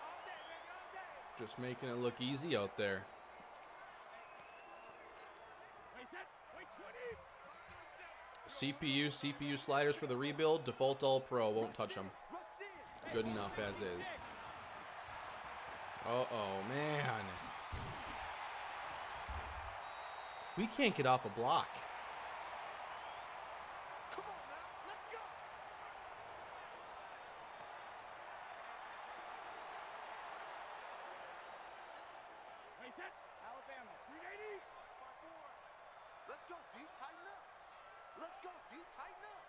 Speaker 2: All day, baby, all day.
Speaker 1: Just making it look easy out there.
Speaker 2: Wait, 20.
Speaker 1: CPU sliders for the rebuild. Default all pro. Won't touch them. Good enough as is. Uh-oh, man. We can't get off a block.
Speaker 2: Come on now, let's go. Wait, that. Alabama, 380. 5-4. Let's go, D. Tighten up. Let's go, D. Tighten up.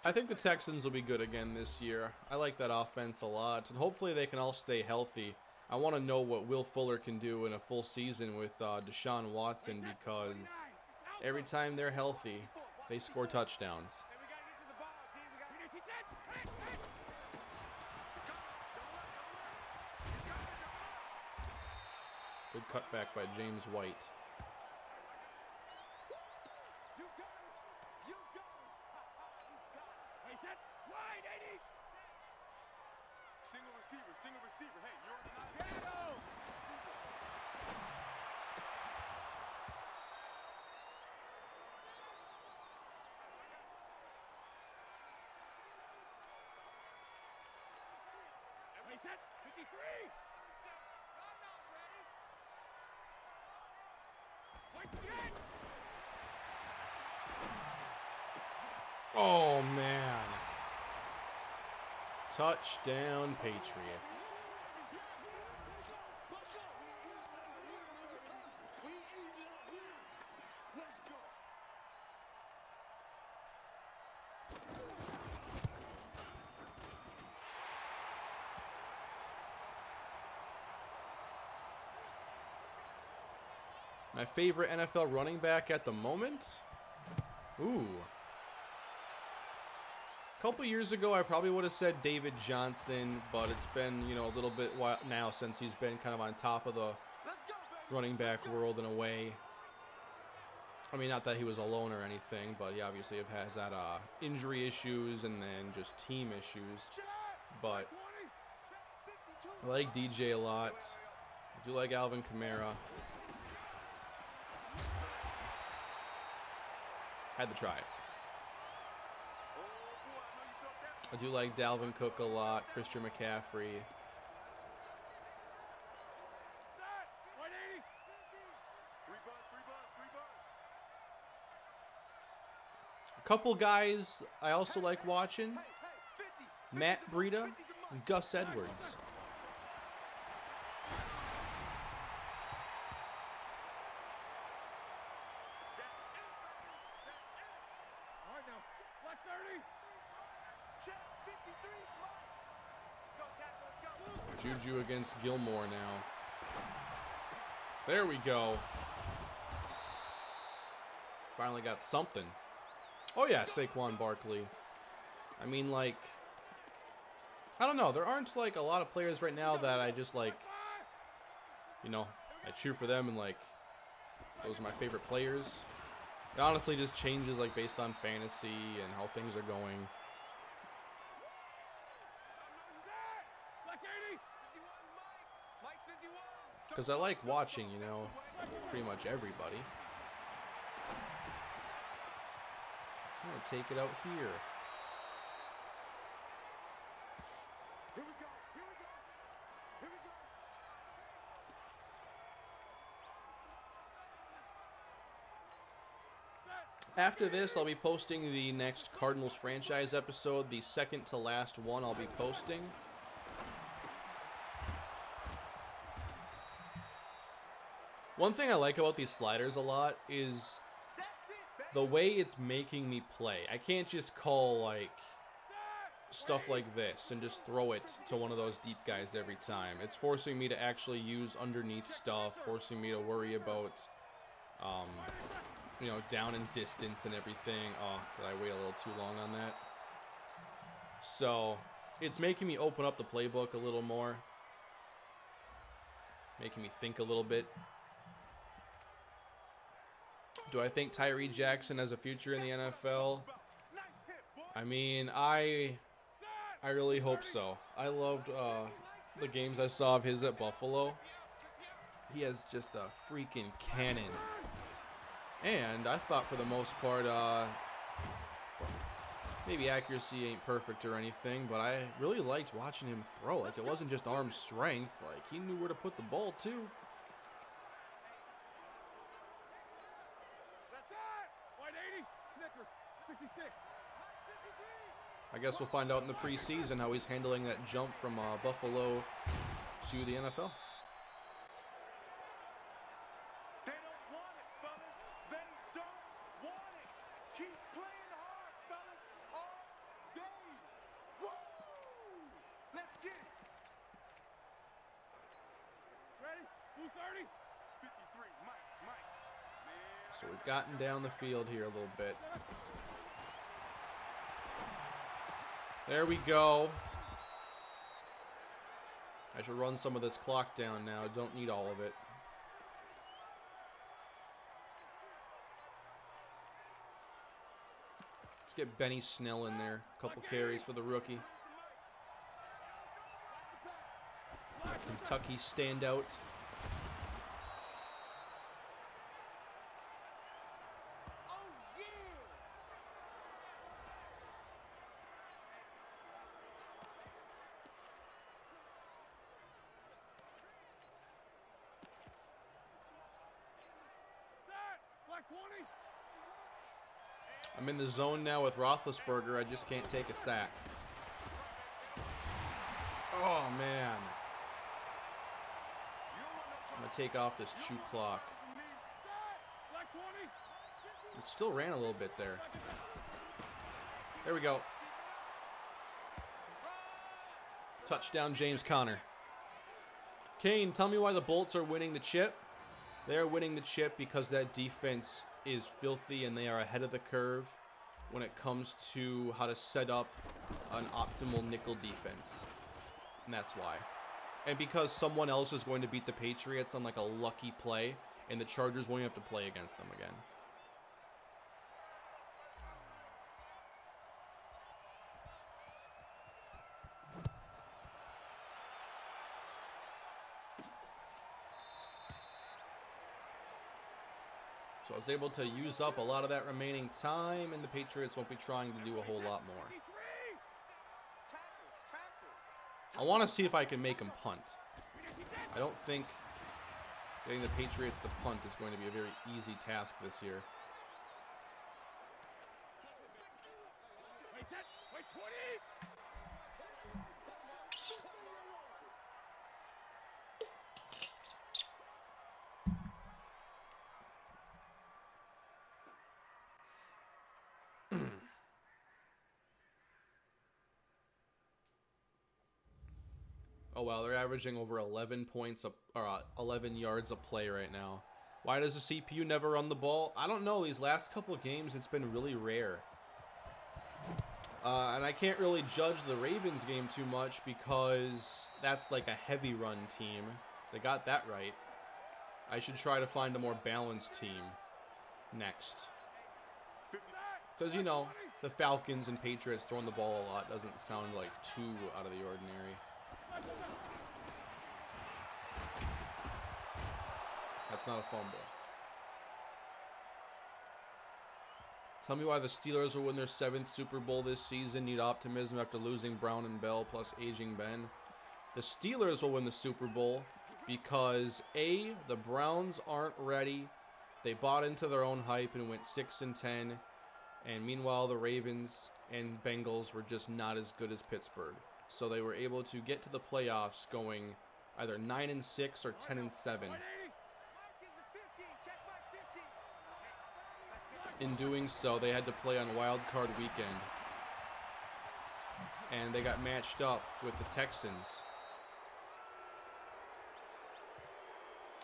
Speaker 1: I think the Texans will be good again this year. I like that offense a lot, and hopefully they can all stay healthy. I want to know what Will Fuller can do in a full season with Deshaun Watson, because every time they're healthy, they score touchdowns.
Speaker 2: Hey, we got to get to the ball, D. We got to
Speaker 1: Good cutback by James White.
Speaker 2: You got it. You got it. You got it. Wait, that. Wide, 80. Single receiver. Hey, you're on the line. Wait, that. 53.
Speaker 1: Oh, man. Touchdown, Patriots.
Speaker 2: Let's go.
Speaker 1: My favorite NFL running back at the moment? Ooh. A couple years ago, I probably would have said David Johnson, but it's been, a little bit while now since he's been kind of on top of the running back world in a way. I mean, not that he was alone or anything, but he obviously has had injury issues and then just team issues. But I like DJ a lot. I do like Alvin Kamara. Had to try it. I do like Dalvin Cook a lot, Christian McCaffrey. A couple guys I also like watching. Matt Breida and Gus Edwards. Juju against Gilmore now. There we go. Finally got something. Oh yeah, Saquon Barkley. I mean, like, I don't know. There aren't, like, a lot of players right now that I just, like, I cheer for them and, like, those are my favorite players. It honestly just changes, like, based on fantasy and how things are going. Because I like watching, pretty much everybody. I'm going to take it out here.
Speaker 2: Here we go. Here we go. Here we go.
Speaker 1: After this, I'll be posting the next Cardinals franchise episode, the second to last one I'll be posting. One thing I like about these sliders a lot is the way it's making me play. I can't just call, like, stuff like this and just throw it to one of those deep guys every time. It's forcing me to actually use underneath stuff, forcing me to worry about, you know, down and distance and everything. Oh, did I wait a little too long on that? So, it's making me open up the playbook a little more. Making me think a little bit. Do I think Tyree Jackson has a future in the NFL? I mean, I really hope so. I loved the games I saw of his at Buffalo. He has just a freaking cannon. And I thought for the most part, maybe accuracy ain't perfect or anything, but I really liked watching him throw. Like, it wasn't just arm strength. Like, he knew where to put the ball, too. I guess we'll find out in the preseason how he's handling that jump from Buffalo to the NFL.
Speaker 2: They don't want it, fellas. They don't want it. Keep playing hard, fellas, all day. Woo! Let's get it. Ready? 230? 53, Mike. Man.
Speaker 1: So we've gotten down the field here a little bit. There we go. I should run some of this clock down now. Don't need all of it. Let's get Benny Snell in there. A couple carries for the rookie. Kentucky standout. I'm in the zone now with Roethlisberger. I just can't take a sack. Oh, man. I'm going to take off this chew clock. It still ran a little bit there. There we go. Touchdown, James Conner. Kane, tell me why the Bolts are winning the chip. They're winning the chip because that defense is filthy and they are ahead of the curve when it comes to how to set up an optimal nickel defense. And that's why. And because someone else is going to beat the Patriots on like a lucky play, and the Chargers won't have to play against them again. So I was able to use up a lot of that remaining time, and the Patriots won't be trying to do a whole lot more. I want to see if I can make them punt. I don't think getting the Patriots to punt is going to be a very easy task this year. Oh wow, they're averaging over 11 points or 11 yards a play right now. Why does the CPU never run the ball? I don't know. These last couple of games, it's been really rare. And I can't really judge the Ravens game too much because that's like a heavy run team. They got that right. I should try to find a more balanced team next. Because, you know, the Falcons and Patriots throwing the ball a lot doesn't sound like too out of the ordinary. That's not a fumble. Tell me why the Steelers will win their 7th Super Bowl this season. Need optimism after losing Brown and Bell plus aging Ben. The Steelers will win the Super Bowl because A, the Browns aren't ready. They bought into their own hype and went 6-10. And meanwhile, the Ravens and Bengals were just not as good as Pittsburgh. So they were able to get to the playoffs going either 9-6 or 10-7. In doing so, they had to play on Wild Card Weekend. and they got matched up with the Texans.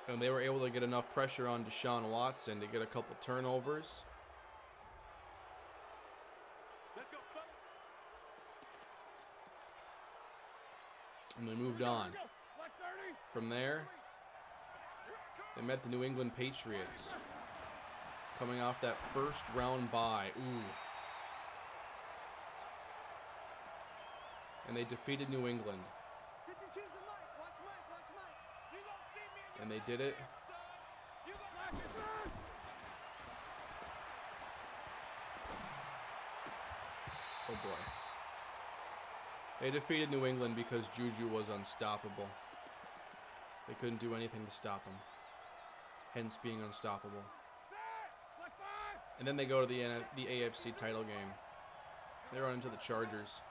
Speaker 1: And they were able to get enough pressure on Deshaun Watson to get a couple turnovers. And they moved on. From there, they met the New England Patriots. Coming off that first round bye. Ooh. And they defeated New England. And they did it. Oh boy. They defeated New England because Juju was unstoppable. They couldn't do anything to stop him. Hence being unstoppable. And then they go to the AFC title game. They run into the Chargers.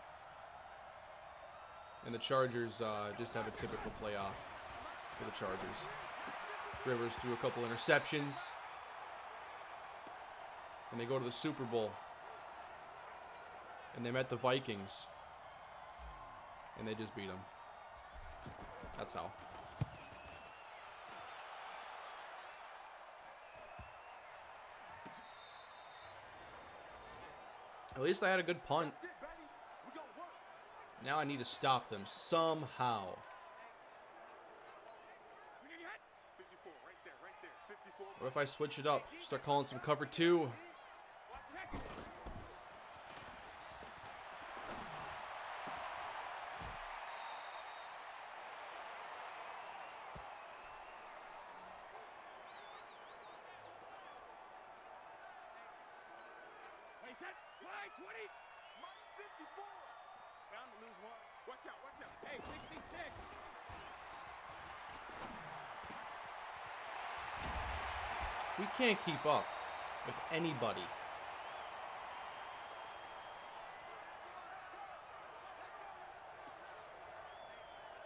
Speaker 1: And the Chargers just have a typical playoff for the Chargers. Rivers threw a couple interceptions. And they go to the Super Bowl. And they met the Vikings. And they just beat them. That's how. At least I had a good punt. Now I need to stop them somehow. What if I switch it up? Start calling some cover 2. We can't keep up with anybody.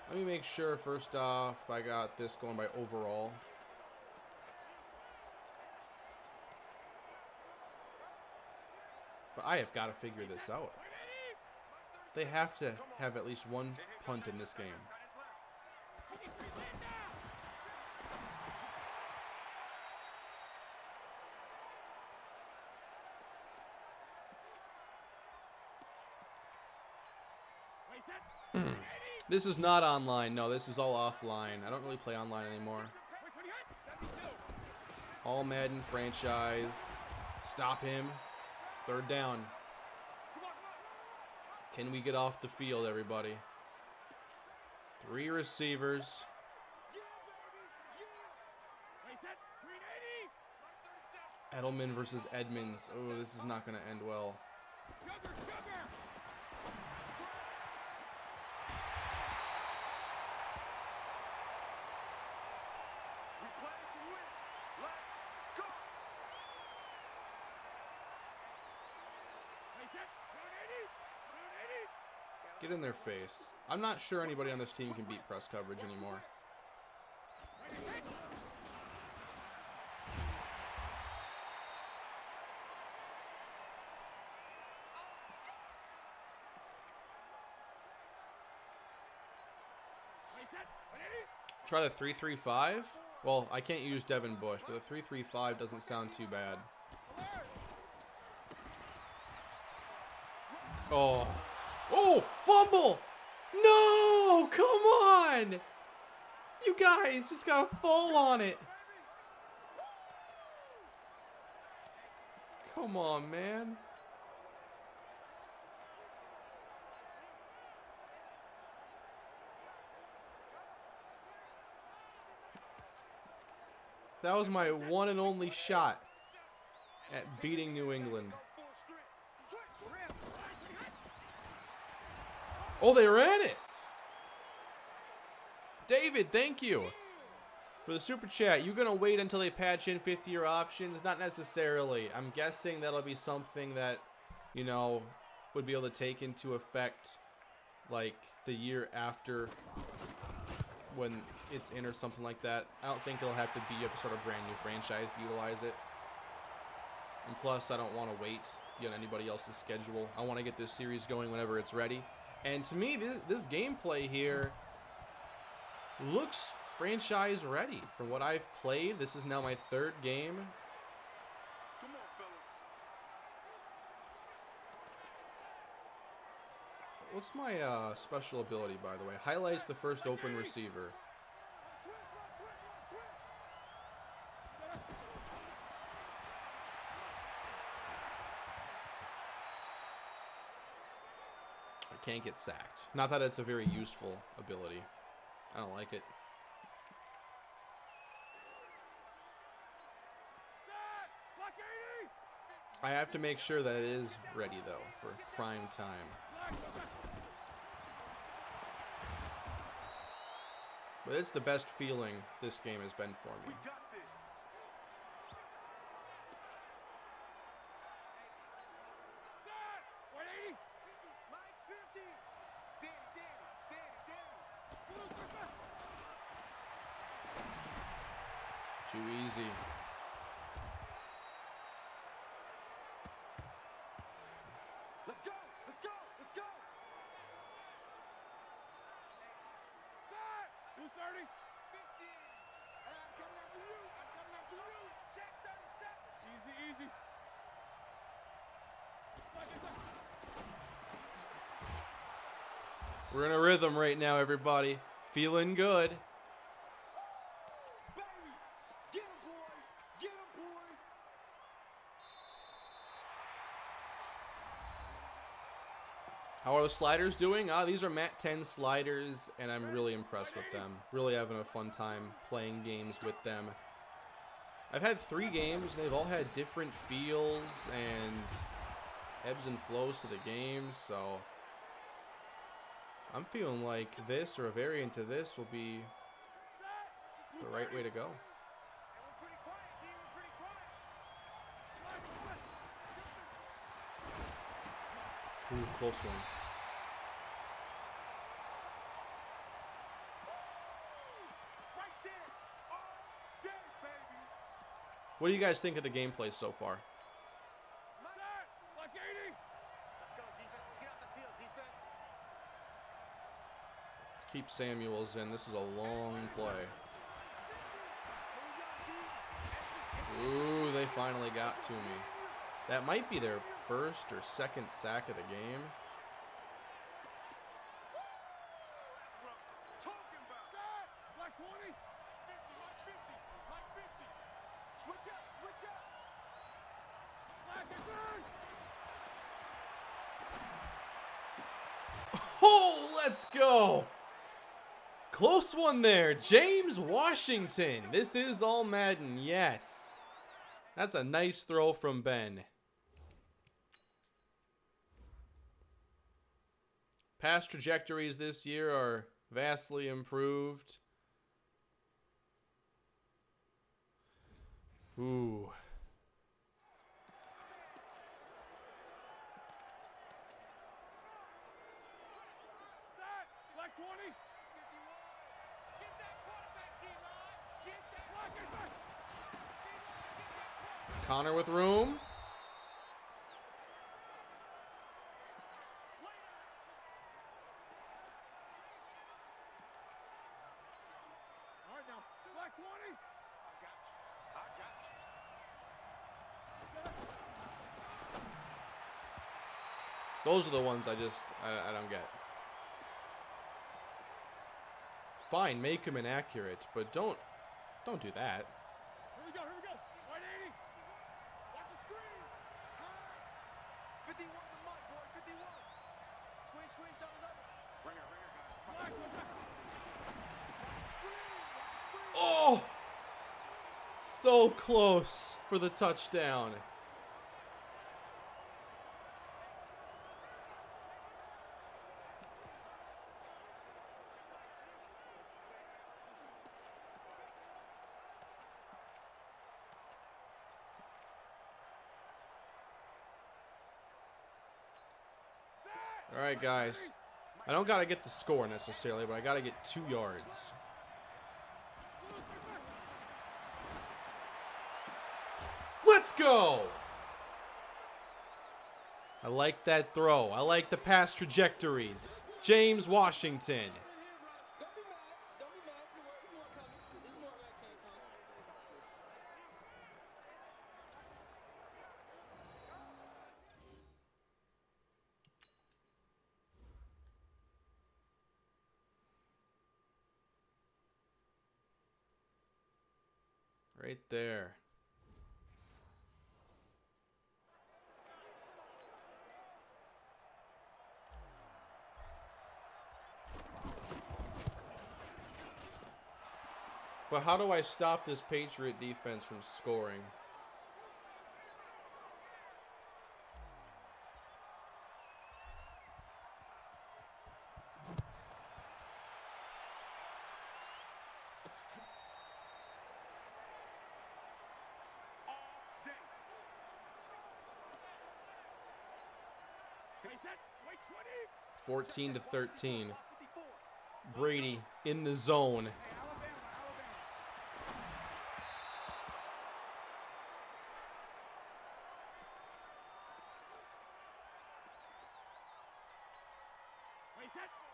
Speaker 1: Let me make sure first off I got this going by overall. But I have got to figure this out. They have to have at least one punt in this game. This is not online. No, this is all offline. I don't really play online anymore. All Madden franchise. Stop him. Third down. Can we get off the field, everybody? 3 receivers. Edelman versus Edmonds. Oh, this is not going to end well. Get in their face. I'm not sure anybody on this team can beat press coverage anymore. Try the 3-3-5. Well, I can't use Devin Bush, but the 3-3-5 doesn't sound too bad. Oh. Oh, fumble! No, come on! You guys just gotta fall on it. Come on, man. That was my one and only shot at beating New England. Oh, they ran it. David, thank you for the super chat. You gonna wait until they patch in 5th-year options? Not necessarily. I'm guessing that'll be something that, you know, would be able to take into effect like the year after when it's in or something like that. I don't think it'll have to be a sort of brand new franchise to utilize it. And plus, I don't want to wait on anybody else's schedule. I want to get this series going whenever it's ready. And to me, this gameplay here looks franchise ready. From what I've played, this is now my 3rd game.
Speaker 2: Come on, fellas.
Speaker 1: What's my special ability, by the way? Highlights the first open receiver. I can't get sacked. Not that it's a very useful ability. I don't like it. I have to make sure that it is ready, though, for prime time. But it's the best feeling this game has been for me.
Speaker 2: We got this. Mike 50. Danny.
Speaker 1: Too easy.
Speaker 2: Let's go. Let's go. Let's go. 230. 50. Hey, I'm coming after you. I'm coming after you. Check 37. Easy, easy.
Speaker 1: We're in a rhythm right now, everybody. Feeling good.
Speaker 2: Baby. Get him, boys. Get him, boys.
Speaker 1: How are the sliders doing? These are Mat 10 sliders, and I'm really impressed with them. Really having a fun time playing games with them. I've had 3 games, and they've all had different feels and ebbs and flows to the game, so I'm feeling like this or a variant of this will be the right way to go.
Speaker 2: We're pretty quiet, D. We're pretty quiet.
Speaker 1: Ooh, close one.
Speaker 2: Right there. All day, baby.
Speaker 1: What do you guys think of the gameplay so far?
Speaker 2: Like 80. Let's go, defense. Let's get off the field, defense.
Speaker 1: Keep Samuels in. This is a long play. Ooh, they finally got to me. That might be their first or second sack of the game.
Speaker 2: Talking about. Like 20. 50, like 50. Like 50. Switch up, switch up. Like it,
Speaker 1: Oh, let's go. Close one there. James Washington. This is all Madden. Yes. That's a nice throw from Ben. Pass trajectories this year are vastly improved. Ooh.
Speaker 2: like 20. Get that quarterback, D-line. Get that.
Speaker 1: Connor with room.
Speaker 2: All right, now. Black 20. I got you. I got you.
Speaker 1: Those are the ones I don't get. Fine, make them inaccurate, but don't do that.
Speaker 2: Here we go, here we go. 180. Watch the screen. Hands. 51 to Mike, boy. 51. Squeeze, squeeze, double, double. Ringer, guys.
Speaker 1: Oh! So close for the touchdown. All right, guys. I don't got to get the score necessarily, but I got to get 2 yards. Let's go! I like that throw. I like the pass trajectories. James Washington. Right there. But how do I stop this Patriot defense from scoring?
Speaker 2: All day.
Speaker 1: 14 to 13. Brady in the zone.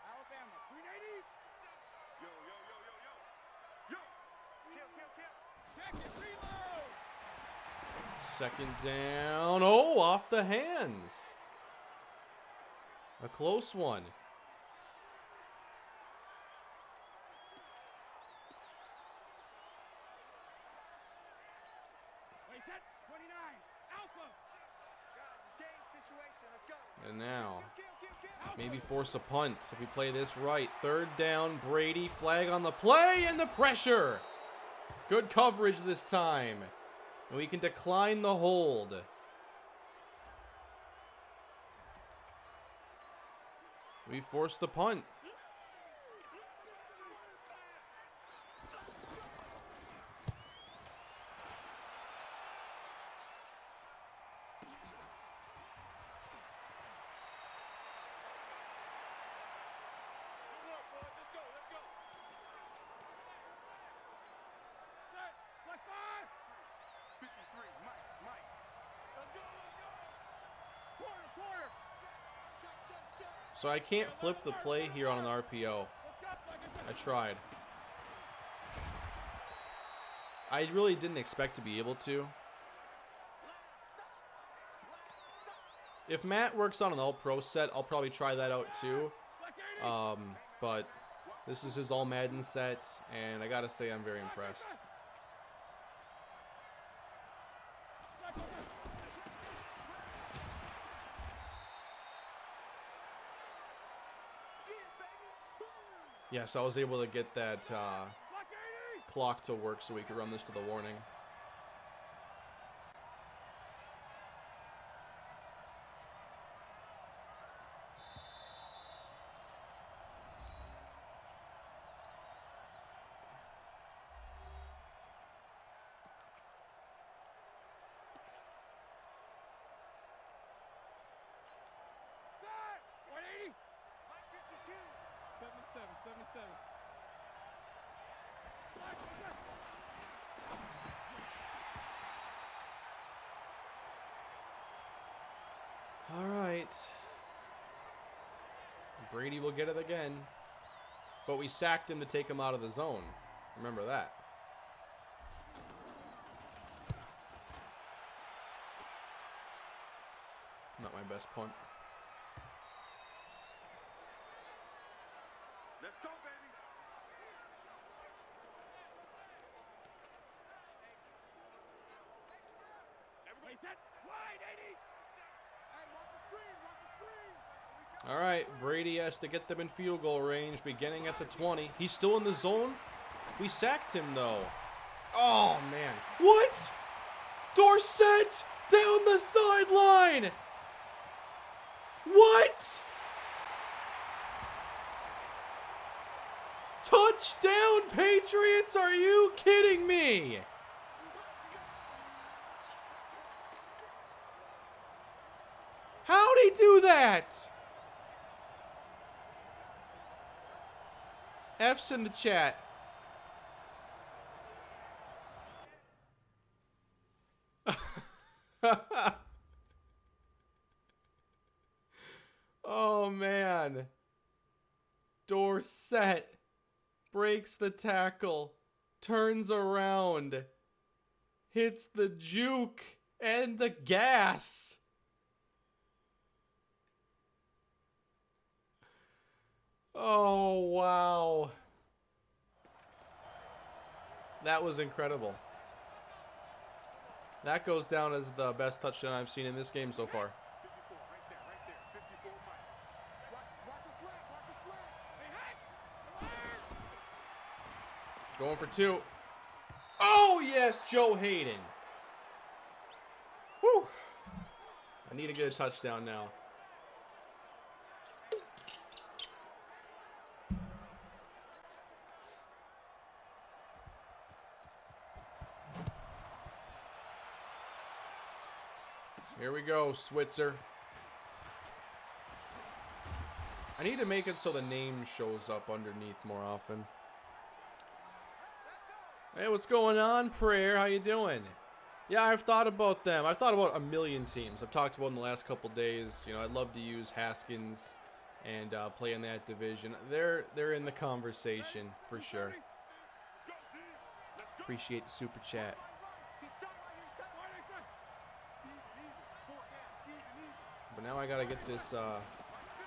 Speaker 2: Alabama, 380. Yo, yo, yo, yo, yo. Yo. Kill, kill, kill. Check it, reload.
Speaker 1: Second down. Oh, off the hands. A close one.
Speaker 2: Wait, set, 29. Alpha. Guys, it's game situation. Let's go.
Speaker 1: And now,
Speaker 2: Kill, kill, kill.
Speaker 1: maybe force a punt if we play this right. Third down, Brady, flag on the play, and the pressure. Good coverage this time. And we can decline the hold. We force the punt. So I can't flip the play here on an RPO. I tried. I really didn't expect to be able to. If Matt works on an all-pro set, I'll probably try that out too. But this is his all-Madden set, and I gotta say I'm very impressed. Yes, I was able to get that clock to work so we could run this to the warning. All right. Brady will get it again. But we sacked him to take him out of the zone. Remember that. Not my best punt.
Speaker 2: Let's go, baby. Everybody set. Wide 80. Hey, watch the screen. Watch the screen.
Speaker 1: All right, Brady has to get them in field goal range beginning at the 20. He's still in the zone. We sacked him, though. Oh, man. What? Dorsett down the sideline. What? Touchdown, Patriots. Are you kidding me? How'd he do that? F's in the chat. Oh, man. Dorsett breaks the tackle, turns around, hits the juke and the gas. Oh, wow. That was incredible. That goes down as the best touchdown I've seen in this game so far. Going for 2. Oh, yes, Joe Hayden. Whew. I need to get a touchdown now. Here we go, Switzer. I need to make it so the name shows up underneath more often. Hey, what's going on, Prayer? How you doing? Yeah, I've thought about them. I've thought about a million teams. I've talked about in the last couple days. You know, I'd love to use Haskins and play in that division. They're in the conversation for sure. Appreciate the super chat. But now I gotta get this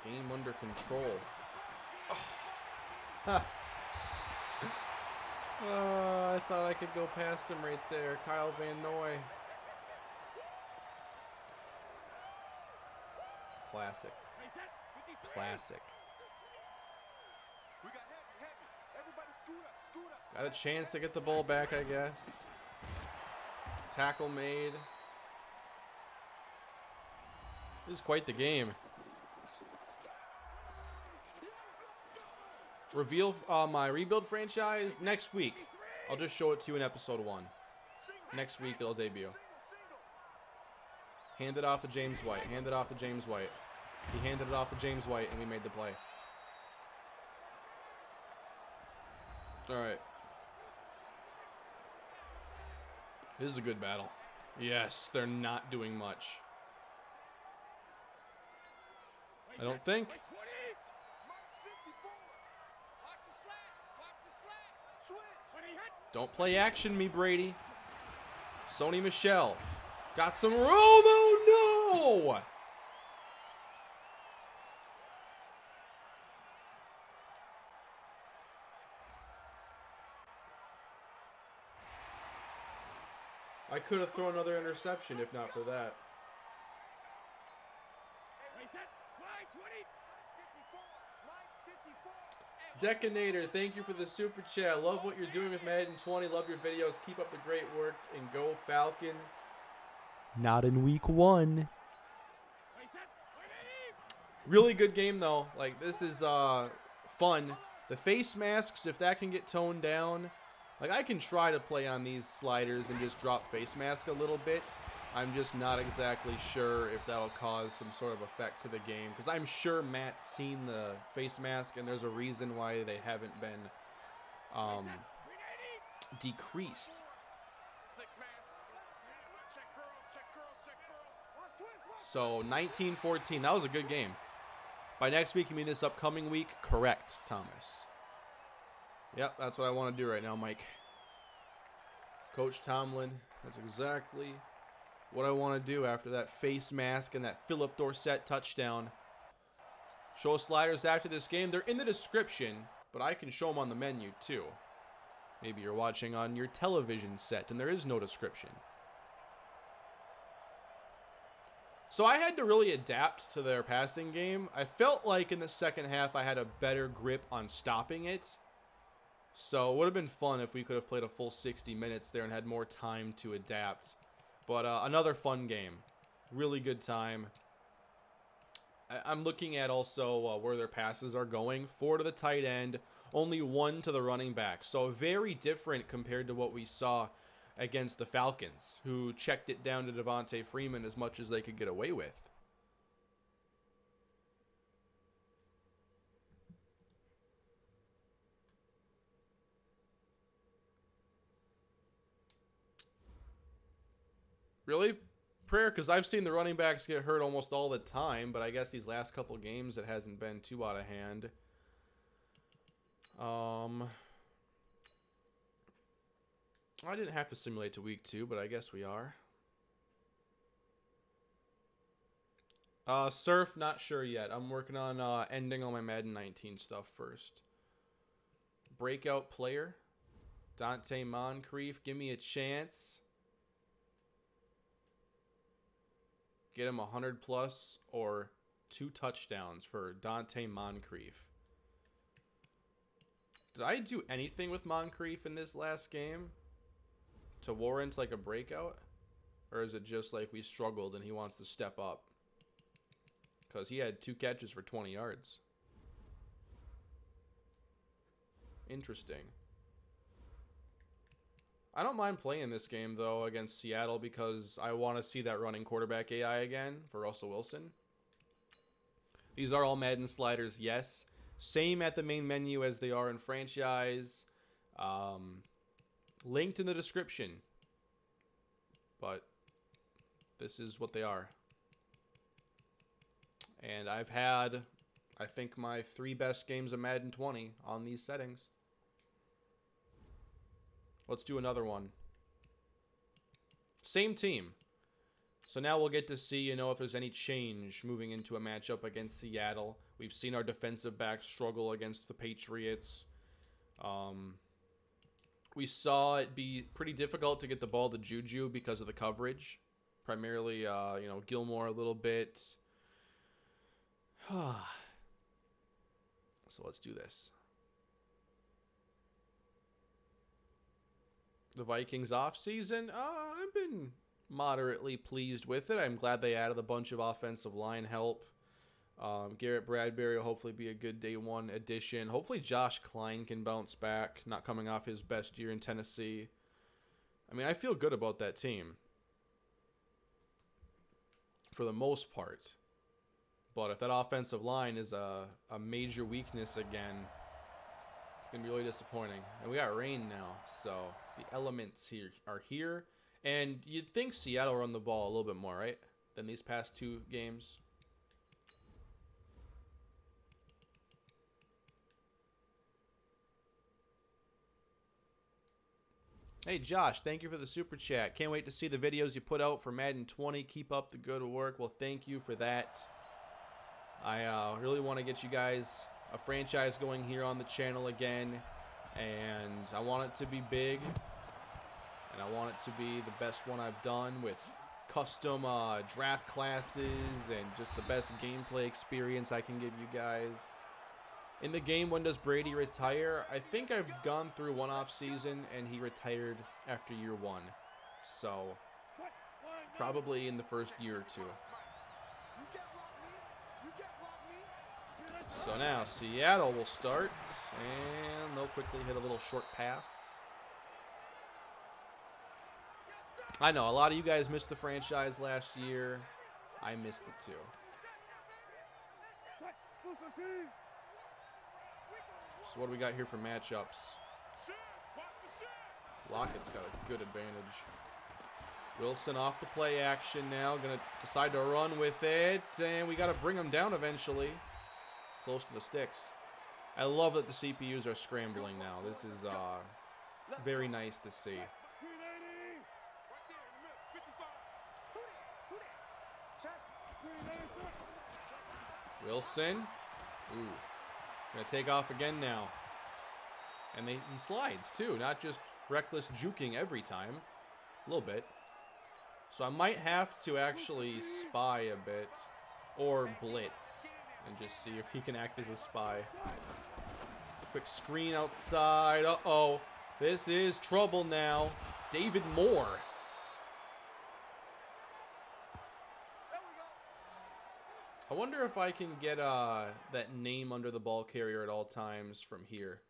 Speaker 1: game under control. Oh. I thought I could go past him right there. Kyle Van Noy. Classic. Classic. Got a chance to get the ball back, I guess. Tackle made. This is quite the game. Reveal my rebuild franchise next week. I'll just show it to you in episode 1. Next week it'll debut. Hand it off to James White. Hand it off to James White. He handed it off to James White and we made the play. Alright. This is a good battle. Yes, they're not doing much. I don't think. Don't play action me, Brady. Sony Michel. Got some room. Oh, no! I could have thrown another interception if not for that. Decanator, thank you for the super chat. Love what you're doing with Madden 20. Love your videos. Keep up the great work and go Falcons. Not in week 1. Really good game though. Like this is fun. The face masks, if that can get toned down, like I can try to play on these sliders and just drop face mask a little bit. I'm just not exactly sure if that'll cause some sort of effect to the game. Because I'm sure Matt's seen the face mask, and there's a reason why they haven't been decreased. So, 19-14. That was a good game. By next week, you mean this upcoming week? Correct, Thomas. Yep, that's what I want to do right now, Mike. Coach Tomlin, that's exactly what I want to do after that face mask and that Philip Dorsett touchdown. Show sliders after this game. They're in the description, but I can show them on the menu too. Maybe you're watching on your television set and there is no description. So I had to really adapt to their passing game. I felt like in the second half I had a better grip on stopping it. So it would have been fun if we could have played a full 60 minutes there and had more time to adapt. But another fun game. Really good time. I'm looking at also where their passes are going. 4 to the tight end. Only 1 to the running back. So very different compared to what we saw against the Falcons, who checked it down to Devontae Freeman as much as they could get away with. Really? Prayer? Because I've seen the running backs get hurt almost all the time, but I guess these last couple games it hasn't been too out of hand. I didn't have to simulate to week 2, but I guess we are. Surf, not sure yet. I'm working on ending all my Madden 19 stuff first. Breakout player. Dante Moncrief, give me a chance. Get him 100 plus or 2 touchdowns for Dante Moncrief. Did I do anything with Moncrief in this last game to warrant like a breakout? Or is it just like we struggled and he wants to step up? Because he had 2 catches for 20 yards. Interesting. I don't mind playing this game, though, against Seattle because I want to see that running quarterback AI again for Russell Wilson. These are all Madden sliders, yes. Same at the main menu as they are in Franchise. Linked in the description. But this is what they are. And I've had, I think, my 3 best games of Madden 20 on these settings. Let's do another one. Same team. So now we'll get to see, you know, if there's any change moving into a matchup against Seattle. We've seen our defensive backs struggle against the Patriots. We saw it be pretty difficult to get the ball to Juju because of the coverage. Primarily, you know, Gilmore a little bit. So let's do this. The Vikings offseason, I've been moderately pleased with it. I'm glad they added a bunch of offensive line help. Garrett Bradbury will hopefully be a good day 1 addition. Hopefully Josh Klein can bounce back, not coming off his best year in Tennessee. I mean, I feel good about that team for the most part. But if that offensive line is a major weakness again, it's going to be really disappointing. And we got rain now, so the elements here are here. And you'd think Seattle run the ball a little bit more, right, than these past 2 games. Hey, Josh, thank you for the super chat. Can't wait to see the videos you put out for Madden 20. Keep up the good work. Well, thank you for that. I really want to get you guys a franchise going here on the channel again. And I want it to be big. And I want it to be the best one I've done with custom draft classes and just the best gameplay experience I can give you guys. In the game, when does Brady retire? I think I've gone through one off season and he retired after year 1. So probably in the first year or 2. So now Seattle will start and they'll quickly hit a little short pass. I know a lot of you guys missed the franchise last year. I missed it too. So what do we got here for matchups? Lockett's got a good advantage. Wilson off the play action now. Going to decide to run with it. And we got to bring him down eventually. Close to the sticks. I love that the CPUs are scrambling now. This is very nice to see. Wilson. Ooh. Gonna take off again now. And he slides too, not just reckless juking every time. A little bit. So I might have to actually spy a bit. Or blitz. And just see if he can act as a spy. Quick screen outside. Uh-oh. This is trouble now. David Moore. I wonder if I can get that name under the ball carrier at all times from here.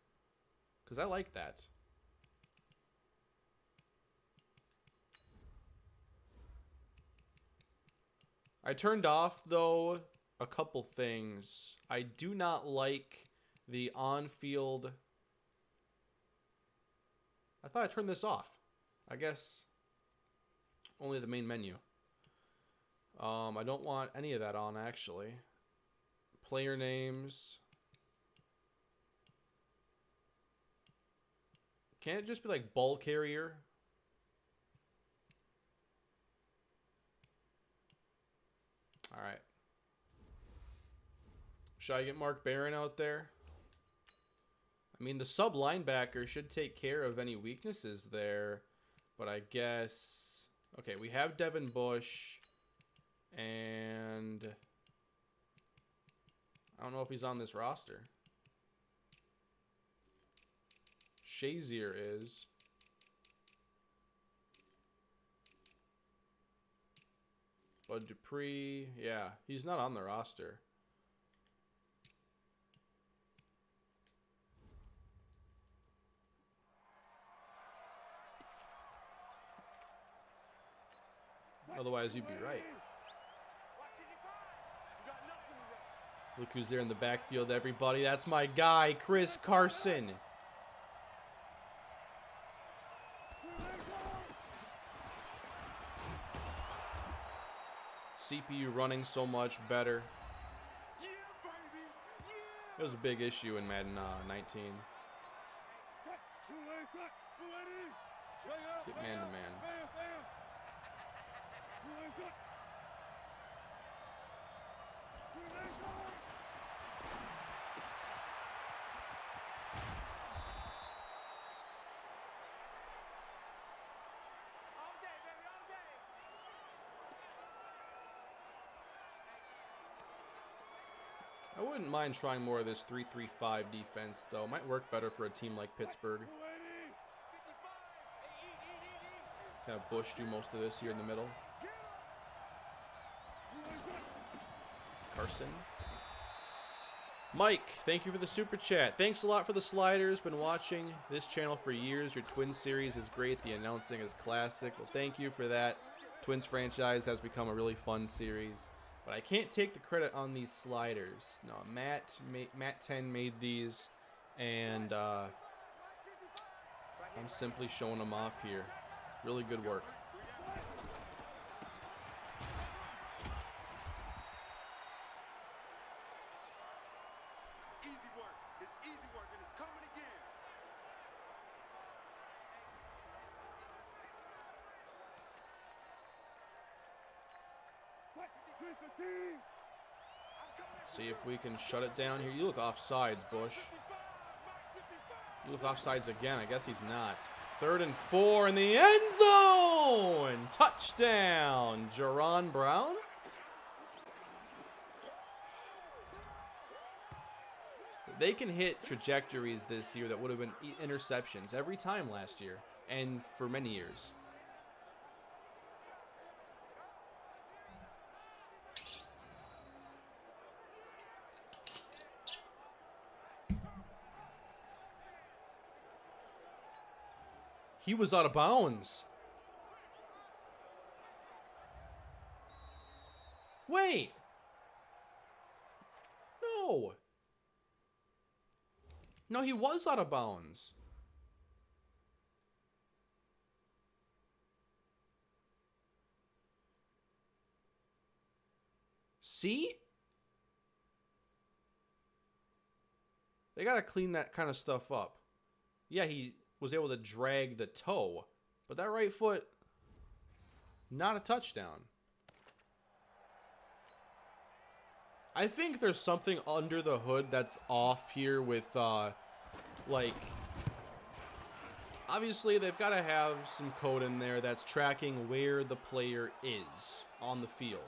Speaker 1: Because I like that. I turned off, though, a couple things. I do not like the on-field... I thought I turned this off. I guess only the main menu. I don't want any of that on, actually. Player names. Can't it just be like ball carrier? All right. Should I get Mark Barron out there? I mean, the sub linebacker should take care of any weaknesses there. But I guess... Okay, we have Devin Bush. And... I don't know if he's on this roster. Shazier is. Bud Dupree. Yeah, he's not on the roster. Otherwise, you'd be right. Look who's there in the backfield, everybody. That's my guy, Chris Carson. CPU running so much better. It was a big issue in Madden 19. Get man to man. I wouldn't mind trying more of this 3-3-5 defense, though. Might work better for a team like Pittsburgh. Have Bush do most of this here in the middle. Carson. Mike, thank you for the super chat. Thanks a lot for the sliders. Been watching this channel for years. Your Twins series is great. The announcing is classic. Well, thank you for that. Twins franchise has become a really fun series. But I can't take the credit on these sliders. No, Matt 10 made these, and I'm simply showing them off here. Really good work.
Speaker 2: Easy work. It's easy work, and it's coming again.
Speaker 1: See if we can shut it down here. You look offsides, Bush. You look offsides again. I guess he's not. 3rd and 4 in the end zone. Touchdown, Jaron Brown. They can hit trajectories this year that would have been interceptions every time last year and for many years. He was out of bounds. Wait. No. No, he was out of bounds. See? They got to clean that kind of stuff up. Yeah, he was able to drag the toe, but that right foot, not a touchdown. I think there's something under the hood that's off here with, like, obviously they've got to have some code in there that's tracking where the player is on the field.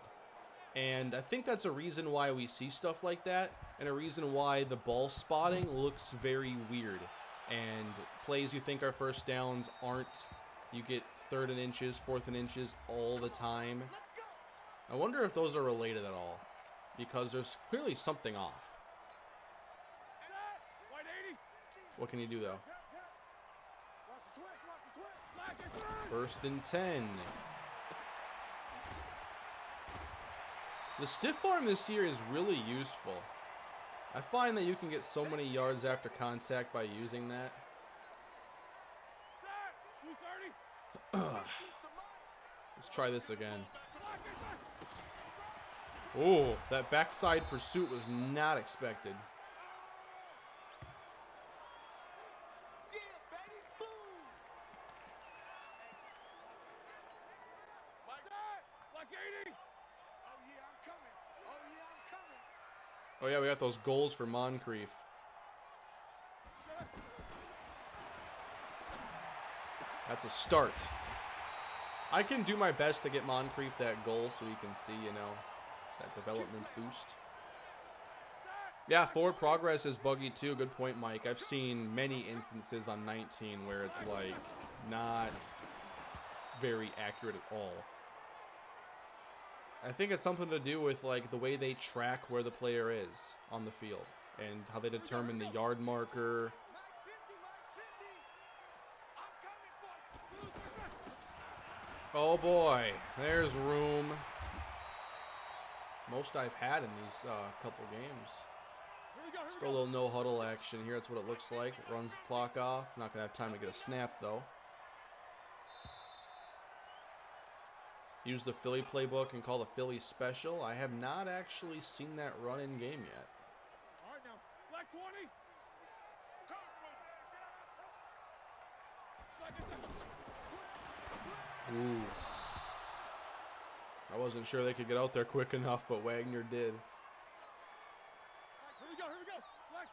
Speaker 1: And I think that's a reason why we see stuff like that, and a reason why the ball spotting looks very weird. And plays you think are first downs aren't. You get 3rd and inches, 4th and inches all the time. I wonder if those are related at all, because there's clearly something off. What can you do, though? 1st and 10. The stiff arm this year is really useful. I find that you can get so many yards after contact by using that. Let's try this again. Oh, that backside pursuit was not expected. Oh yeah, we got those goals for Moncrief. That's a start. I can do my best to get Moncrief that goal so he can see, you know, that development boost. Yeah, forward progress is buggy too. Good point, Mike. I've seen many instances on 19 where it's like not very accurate at all. I think it's something to do with like the way they track where the player is on the field and how they determine the yard marker. Oh boy, there's room. Most I've had in these couple games. Let's go a little no huddle action here. That's what it looks like. Runs the clock off. Not gonna have time to get a snap though. Use the Philly playbook and call the Philly special. I have not actually seen that run in game yet.
Speaker 2: All right, now, black 20.
Speaker 1: Ooh. I wasn't sure they could get out there quick enough, but Wagner did.
Speaker 2: Here we go, black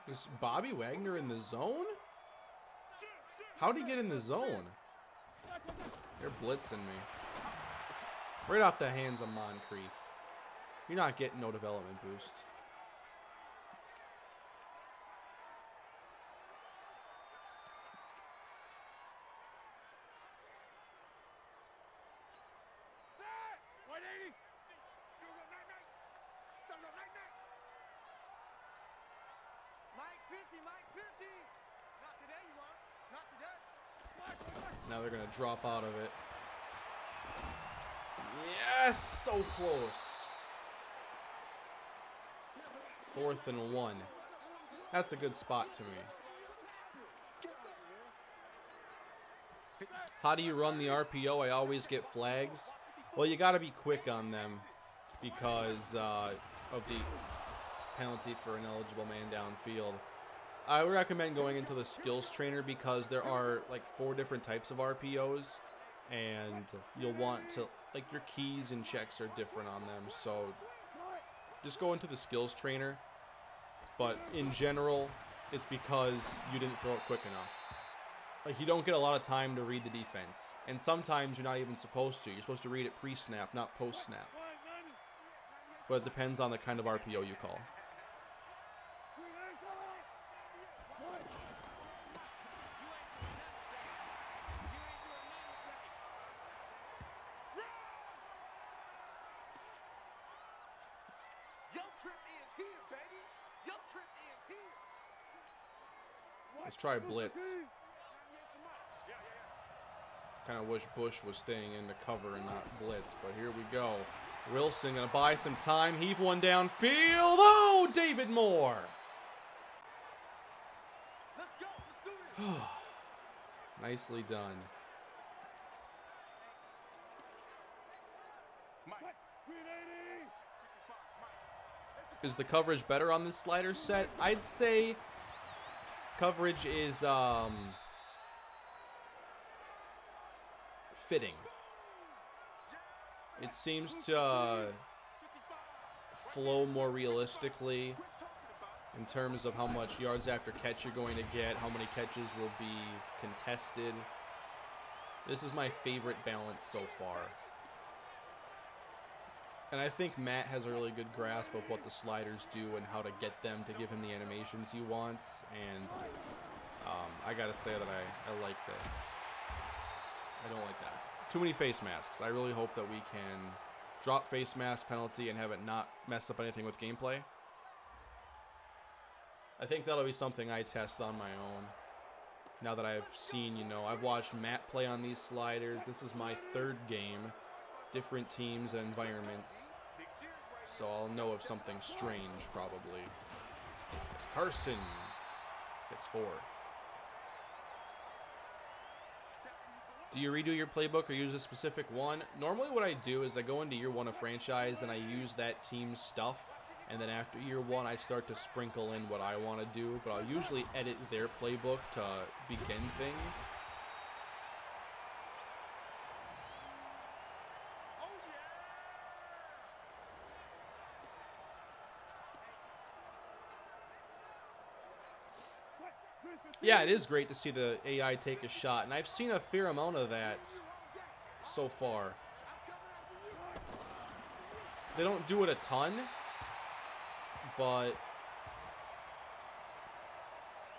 Speaker 2: 20.
Speaker 1: Is Bobby Wagner in the zone? How'd he get in the zone? They're blitzing me. Right off the hands of Moncrief. You're not getting no development boost. Now they're going to drop out of it. Yes! So close. 4th and 1. That's a good spot to me. How do you run the RPO? I always get flags. Well, you got to be quick on them because of the penalty for an eligible man downfield. I would recommend going into the skills trainer because there are like 4 different types of RPOs and you'll want to, like, your keys and checks are different on them. So just go into the skills trainer. But in general, it's because you didn't throw it quick enough. Like, you don't get a lot of time to read the defense. And sometimes you're not even supposed to. You're supposed to read it pre-snap, not post-snap. But it depends on the kind of RPO you call. Let's try blitz. Kind of wish Bush was staying in the cover and not blitz, but here we go. Wilson gonna buy some time. Heave one downfield. Oh, David Moore. Nicely done. Is the coverage better on this slider set? I'd say coverage is fitting. It seems to flow more realistically in terms of how much yards after catch you're going to get, how many catches will be contested. This is my favorite balance so far. And I think Matt has a really good grasp of what the sliders do and how to get them to give him the animations he wants. And I gotta say that I like this. I don't like that. Too many face masks. I really hope that we can drop face mask penalty and have it not mess up anything with gameplay. I think that'll be something I test on my own. Now that I've seen, you know, I've watched Matt play on these sliders. This is my 3rd game. Different teams and environments. So I'll know of something strange, probably. As Carson gets 4. Do you redo your playbook or use a specific one? Normally what I do is I go into year 1 of franchise and I use that team's stuff. And then after year 1, I start to sprinkle in what I want to do. But I'll usually edit their playbook to begin things. Yeah, it is great to see the AI take a shot, and I've seen a fair amount of that so far. They don't do it a ton, but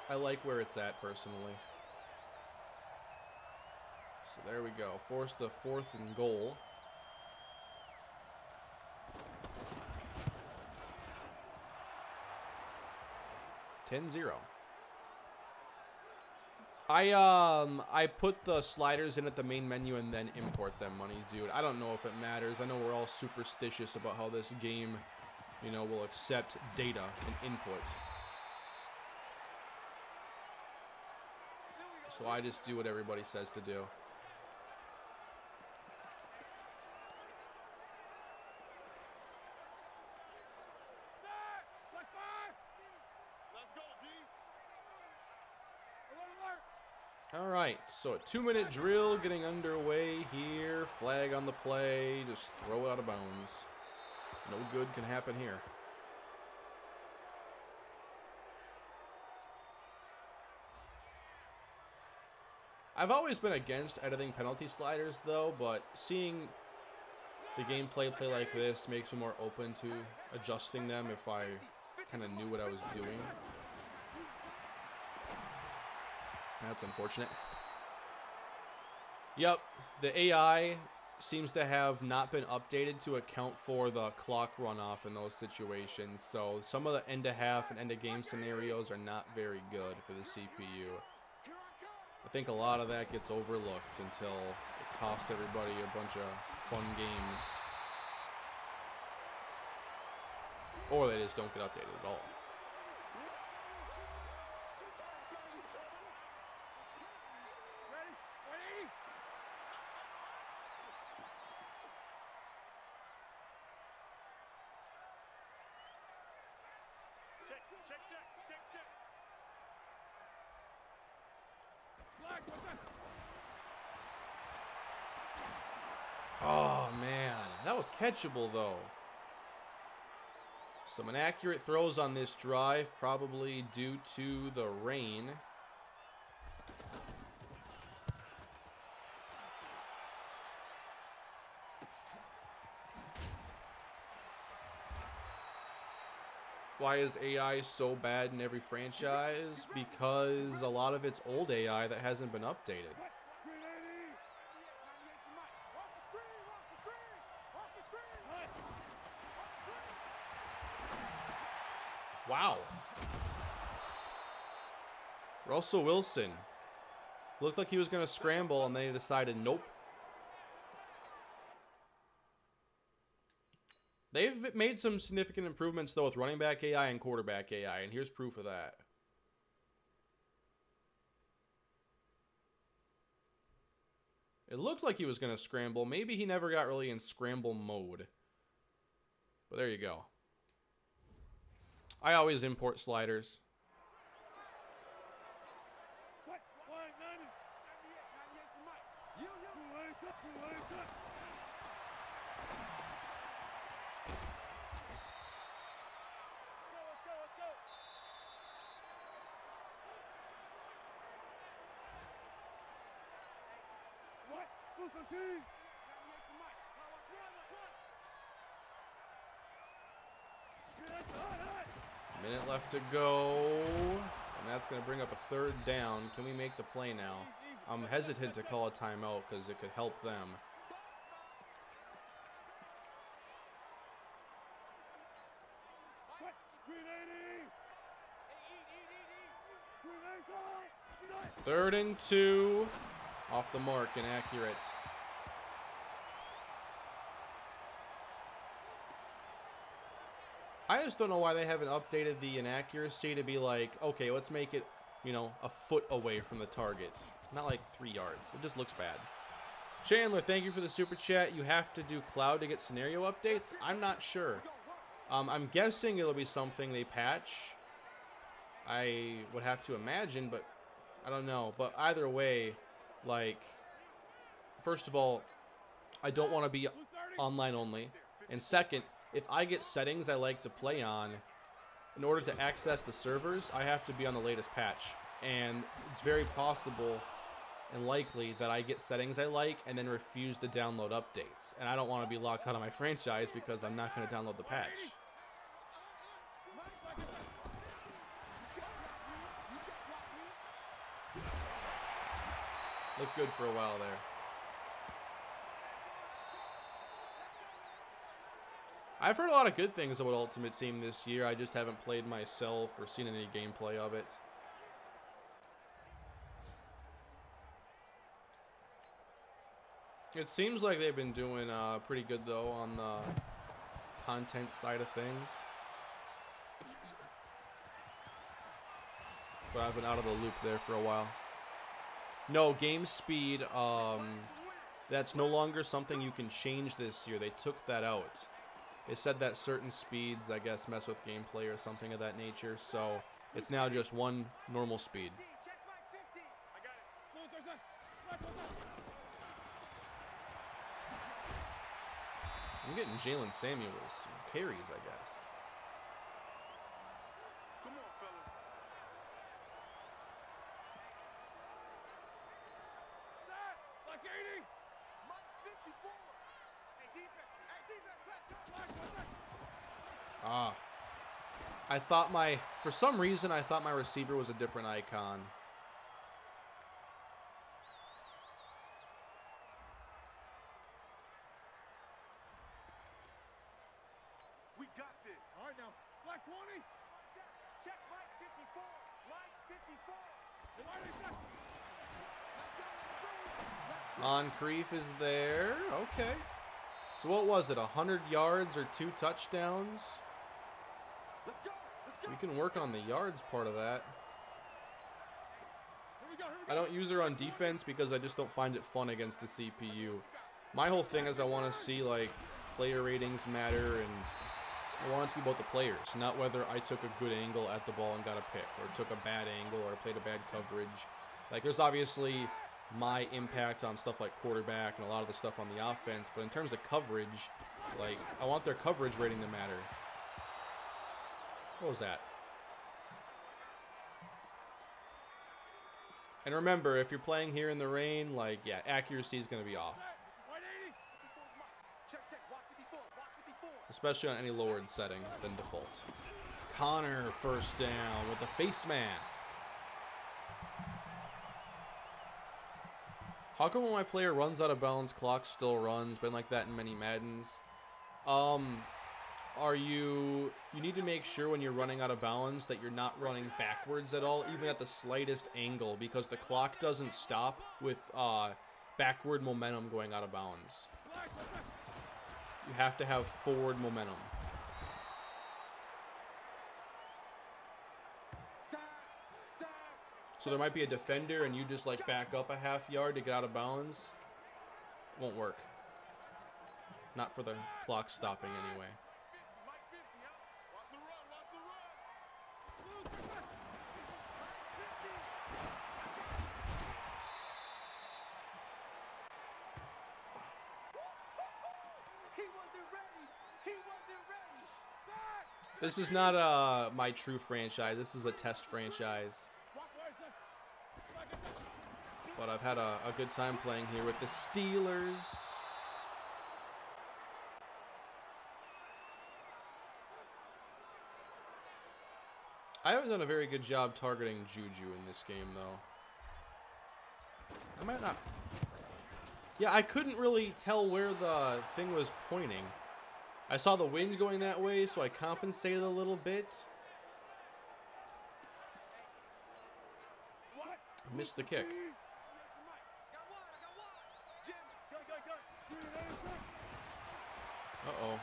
Speaker 1: I like where it's at personally. So there we go. Force the 4th and goal. (10-0). I put the sliders in at the main menu and then import them, money dude. I don't know if it matters. I know we're all superstitious about how this game, you know, will accept data and input. So I just do what everybody says to do. All right, so a 2-minute drill getting underway here. Flag on the play. Just throw it out of bounds. No good can happen here. I've always been against editing penalty sliders, though, but seeing the gameplay play like this makes me more open to adjusting them if I kind of knew what I was doing. That's unfortunate. Yep, the AI seems to have not been updated to account for the clock runoff in those situations. So some of the end-of-half and end-of-game scenarios are not very good for the CPU. I think a lot of that gets overlooked until it costs everybody a bunch of fun games. Or they just don't get updated at all. Oh, man. That was catchable, though. Some inaccurate throws on this drive, probably due to the rain. Why is AI so bad in every franchise? Because a lot of it's old AI that hasn't been updated. Wow. Russell Wilson. Looked like he was going to scramble, and then he decided, nope. They've made some significant improvements, though, with running back AI and quarterback AI, and here's proof of that. It looked like he was going to scramble. Maybe he never got really in scramble mode. But there you go. I always import sliders. Minute left to go, and that's going to bring up a 3rd down. Can we make the play now? I'm hesitant to call a timeout because it could help them. Third and 2, off the mark, inaccurate. I just don't know why they haven't updated the inaccuracy to be like, okay, let's make it, you know, a foot away from the target. Not like 3 yards. It just looks bad. Chandler, thank you for the super chat. You have to do cloud to get scenario updates? I'm not sure. I'm guessing it'll be something they patch. I would have to imagine, but I don't know. But either way, like, first of all, I don't want to be online only. And second, if I get settings I like to play on, in order to access the servers, I have to be on the latest patch. and it's very possible and likely that I get settings I like and then refuse to download updates. And I don't want to be locked out of my franchise because I'm not going to download the patch. Looked good for a while there. I've heard a lot of good things about Ultimate Team this year. I just haven't played myself or seen any gameplay of it. It seems like they've been doing pretty good, though, on the content side of things. But I've been out of the loop there for a while. No, game speed, that's no longer something you can change this year. They took that out. They said that certain speeds, I guess, mess with gameplay or something of that nature. So it's now just one normal speed. I'm getting Jalen Samuels carries, I guess.
Speaker 2: Come on, fellas. Like 80. Mike 54. Hey, defense.
Speaker 1: Ah. I thought for some reason, I thought my receiver was a different icon.
Speaker 2: We got this. All right, now. Black 20. Check Mike 54. Mike 54.
Speaker 1: Moncrief is there. Okay. So what was it? 100 yards or 2 touchdowns?
Speaker 2: Let's go.
Speaker 1: We can work on the yards part of that. I don't use her on defense because I just don't find it fun against the CPU. My whole thing is I want to see, like, player ratings matter, and I want it to be about the players, not whether I took a good angle at the ball and got a pick, or took a bad angle, or played a bad coverage. Like, there's obviously my impact on stuff like quarterback and a lot of the stuff on the offense, but in terms of coverage, like, I want their coverage rating to matter. What was that? And remember, if you're playing here in the rain, like, yeah, accuracy is going to be off. Especially on any lowered setting than default. Connor, first down with a face mask. How come when my player runs out of bounds, clock still runs? Been like that in many Maddens. You need to make sure when you're running out of bounds that you're not running backwards at all, even at the slightest angle, because the clock doesn't stop with backward momentum going out of bounds. You have to have forward momentum. So there might be a defender and you just like back up a half yard to get out of bounds. Won't work. Not for the clock stopping anyway. This is not my true franchise. This is a test franchise. But I've had a good time playing here with the Steelers. I haven't done a very good job targeting Juju in this game, though. I might not. Yeah, I couldn't really tell where the thing was pointing. I saw the wind going that way, so I compensated a little bit. Missed the kick. Uh-oh.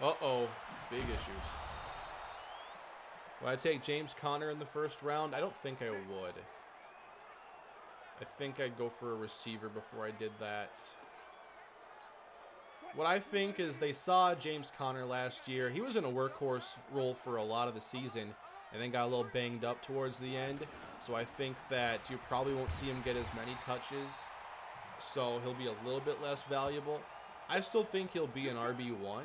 Speaker 1: Uh-oh. Big issues. Would I take James Conner in the first round? I don't think I would. I think I'd go for a receiver before I did that. What I think is they saw James Conner last year. He was in a workhorse role for a lot of the season and then got a little banged up towards the end. So I think that you probably won't see him get as many touches. So he'll be a little bit less valuable. I still think he'll be an RB1,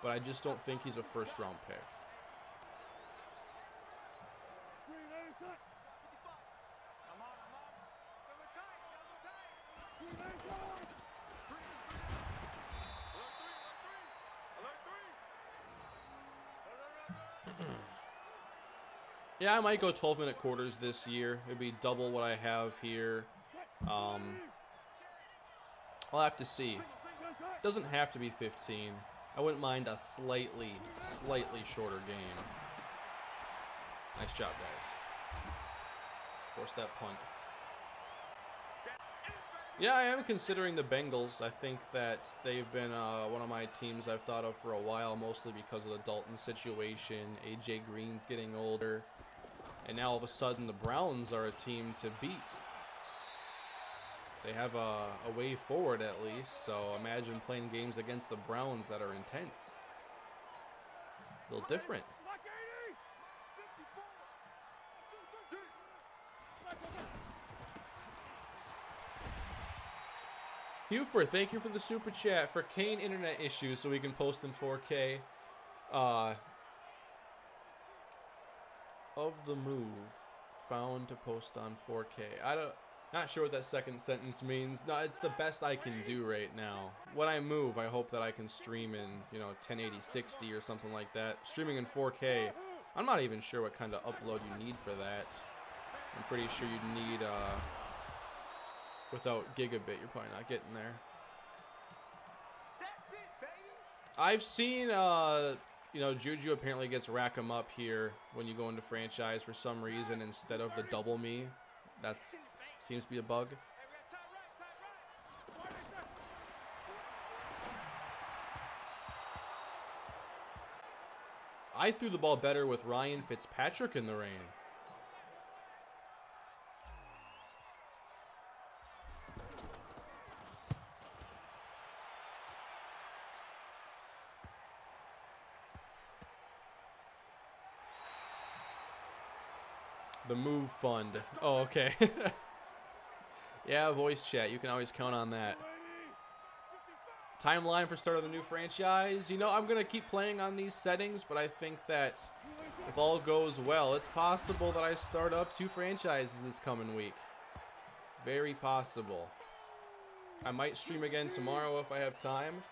Speaker 1: but I just don't think he's a first-round pick. Yeah, I might go 12-minute quarters this year. It'd be double what I have here. I'll have to see. Doesn't have to be 15. I wouldn't mind a slightly shorter game. Nice job, guys. Force that punt. Yeah, I am considering the Bengals. I think that they've been one of my teams I've thought of for a while, mostly because of the Dalton situation. AJ Green's getting older. And now all of a sudden the Browns are a team to beat. They have a way forward at least, so imagine playing games against the Browns that are intense. A little different. Hufer, thank you for the super chat for Kane internet issues so we can post in 4K. Of the move found to post on 4K. Not sure what that second sentence means. No, it's the best I can do right now. When I move, I hope that I can stream in, 1080 60 or something like that. Streaming in 4K, I'm not even sure what kind of upload you need for that. I'm pretty sure you'd need without gigabit, you're probably not getting there. I've seen Juju apparently gets rack 'em up here when you go into franchise for some reason instead of the double me. That's seems to be a bug. I threw the ball better with Ryan Fitzpatrick in the rain. The move fund. Oh, okay. Yeah, voice chat. You can always count on that. Timeline for start of the new franchise. I'm going to keep playing on these settings, but I think that if all goes well, it's possible that I start up 2 franchises this coming week. Very possible. I might stream again tomorrow if I have time.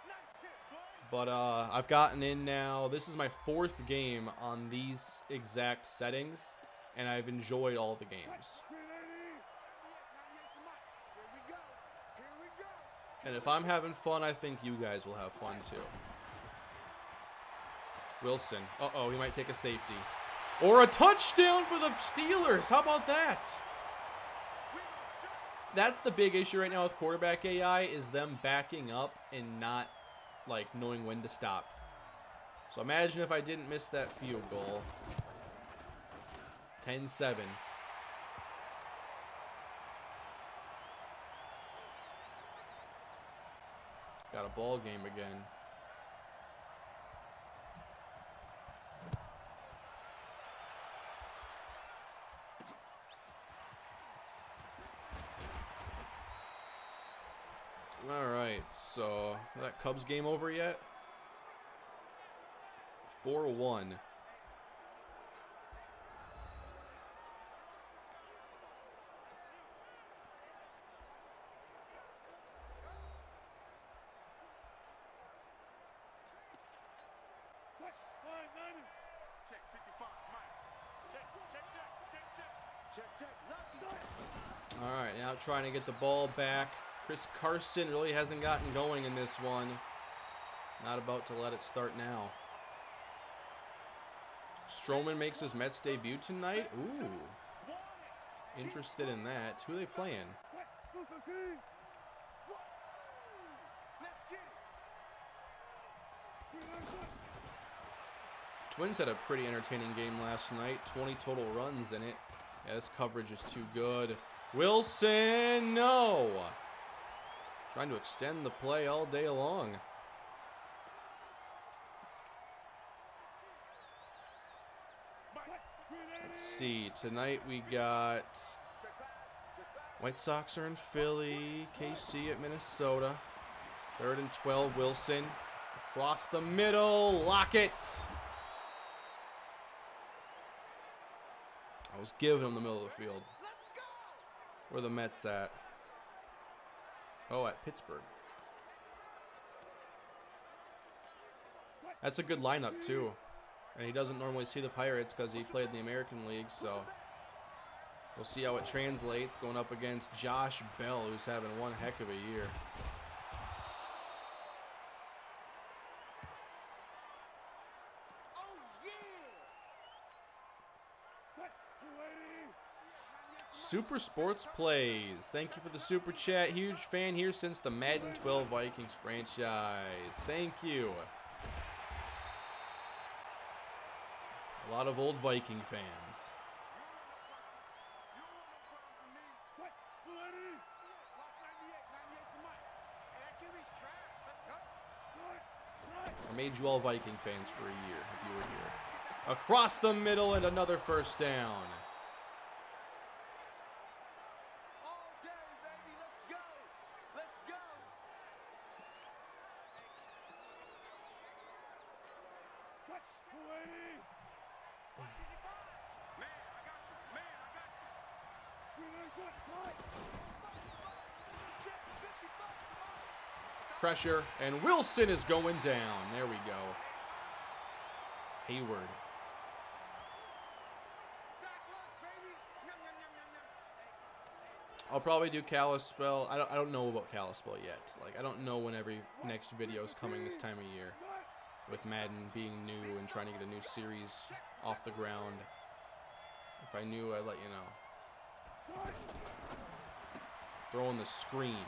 Speaker 1: But I've gotten in now. This is my 4th game on these exact settings. And I've enjoyed all the games. And if I'm having fun, I think you guys will have fun too. Wilson. Uh-oh, he might take a safety. Or a touchdown for the Steelers. How about that? That's the big issue right now with quarterback AI is them backing up and not, knowing when to stop. So imagine if I didn't miss that field goal. 10-7. Got a ball game again. All right, so is that Cubs game over yet? 4-1. All right, now trying to get the ball back. Chris Carson really hasn't gotten going in this one. Not about to let it start now. Strowman makes his Mets debut tonight. Ooh. Interested in that. Who are they playing? Twins had a pretty entertaining game last night. 20 total runs in it. Yeah, this coverage is too good. Wilson, no. Trying to extend the play all day long. Let's see. Tonight we got White Sox are in Philly. KC at Minnesota. 3rd and 12. Wilson. Across the middle. Lockett. I was giving him the middle of the field. Where the Mets at? Oh, at Pittsburgh. That's a good lineup, too. And he doesn't normally see the Pirates because he played in the American League, so we'll see how it translates going up against Josh Bell, who's having one heck of a year. Super Sports Plays. Thank you for the super chat. Huge fan here since the Madden 12 Vikings franchise. Thank you. A lot of old Viking fans. I made you all Viking fans for a year if you were here. Across the middle and another first down. Pressure, and Wilson is going down. There we go. Hayward. I'll probably do Kalispell. I don't know about Kalispell yet. Like, I don't know when every next video is coming this time of year. With Madden being new and trying to get a new series off the ground. If I knew, I'd let you know. Throwing the screen.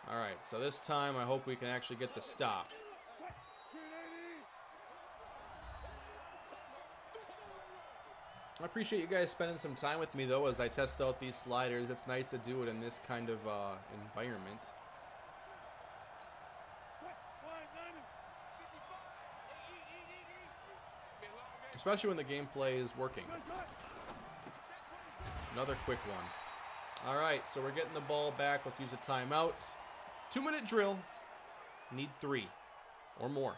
Speaker 1: All right, so this time I hope we can actually get the stop. I appreciate you guys spending some time with me, though, as I test out these sliders. It's nice to do it in this kind of environment. Especially when the gameplay is working. Another quick one. All right, so we're getting the ball back. Let's use a timeout. 2-minute drill. Need 3 or more.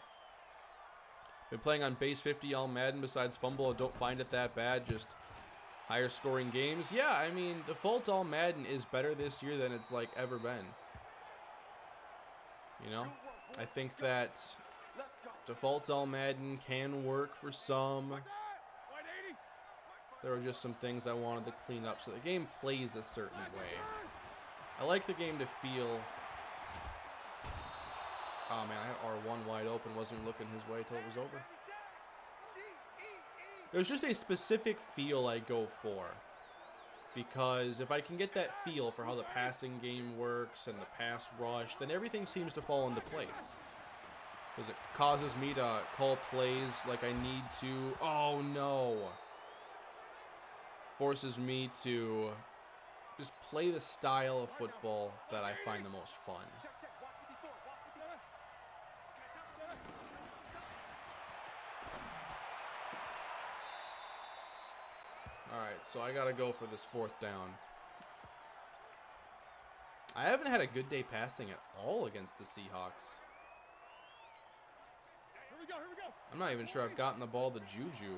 Speaker 1: Been playing on base 50 all Madden besides fumble. I don't find it that bad. Just higher scoring games. Yeah, I mean, default all Madden is better this year than it's like ever been. You know, I think that default all Madden can work for some. There were just some things I wanted to clean up so the game plays a certain way. I like the game to feel. Oh man, I had R1 wide open, wasn't looking his way till it was over. There's just a specific feel I go for. Because if I can get that feel for how the passing game works and the pass rush, then everything seems to fall into place. Because it causes me to call plays like I need to. Oh no. Forces me to just play the style of football that I find the most fun. Alright, so I gotta go for this 4th down. I haven't had a good day passing at all against the Seahawks. I'm not even sure I've gotten the ball to Juju.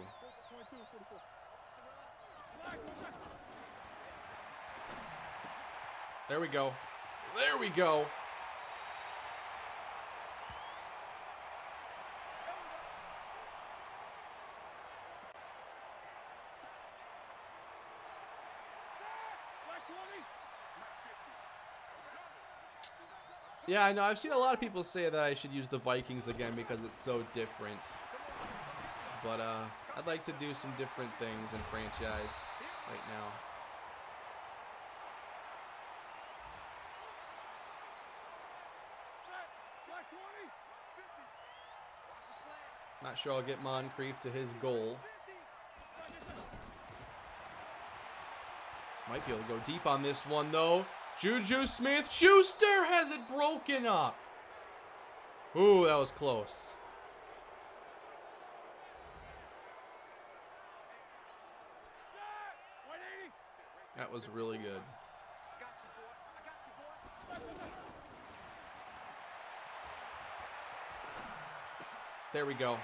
Speaker 1: There we go. There we go. Yeah, I know. I've seen a lot of people say that I should use the Vikings again because it's so different. But I'd like to do some different things in franchise right now. Not sure I'll get Moncrief to his goal. Might be able to go deep on this one, though. Juju Smith-Schuster has it broken up. Ooh, that was close. That was really good. There we go.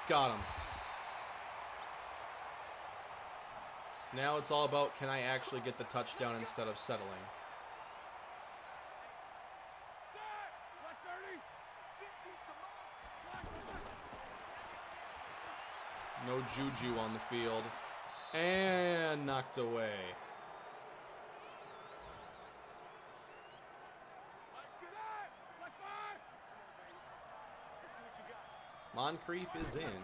Speaker 1: Got him. Now it's all about, can I actually get the touchdown instead of settling? No juju on the field. And knocked away. Moncrief is in.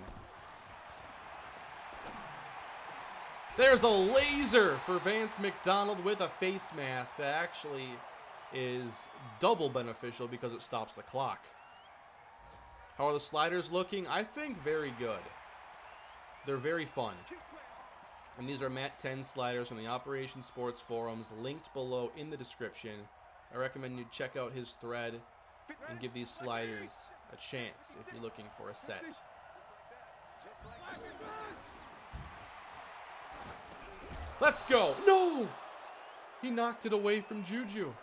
Speaker 1: There's a laser for Vance McDonald with a face mask that actually is double beneficial because it stops the clock. How are the sliders looking? I think very good. They're very fun. And these are Mat 10 sliders from the Operation Sports forums, linked below in the description. I recommend you check out his thread and give these sliders a chance if you're looking for a set. Let's go. No! He knocked it away from Juju.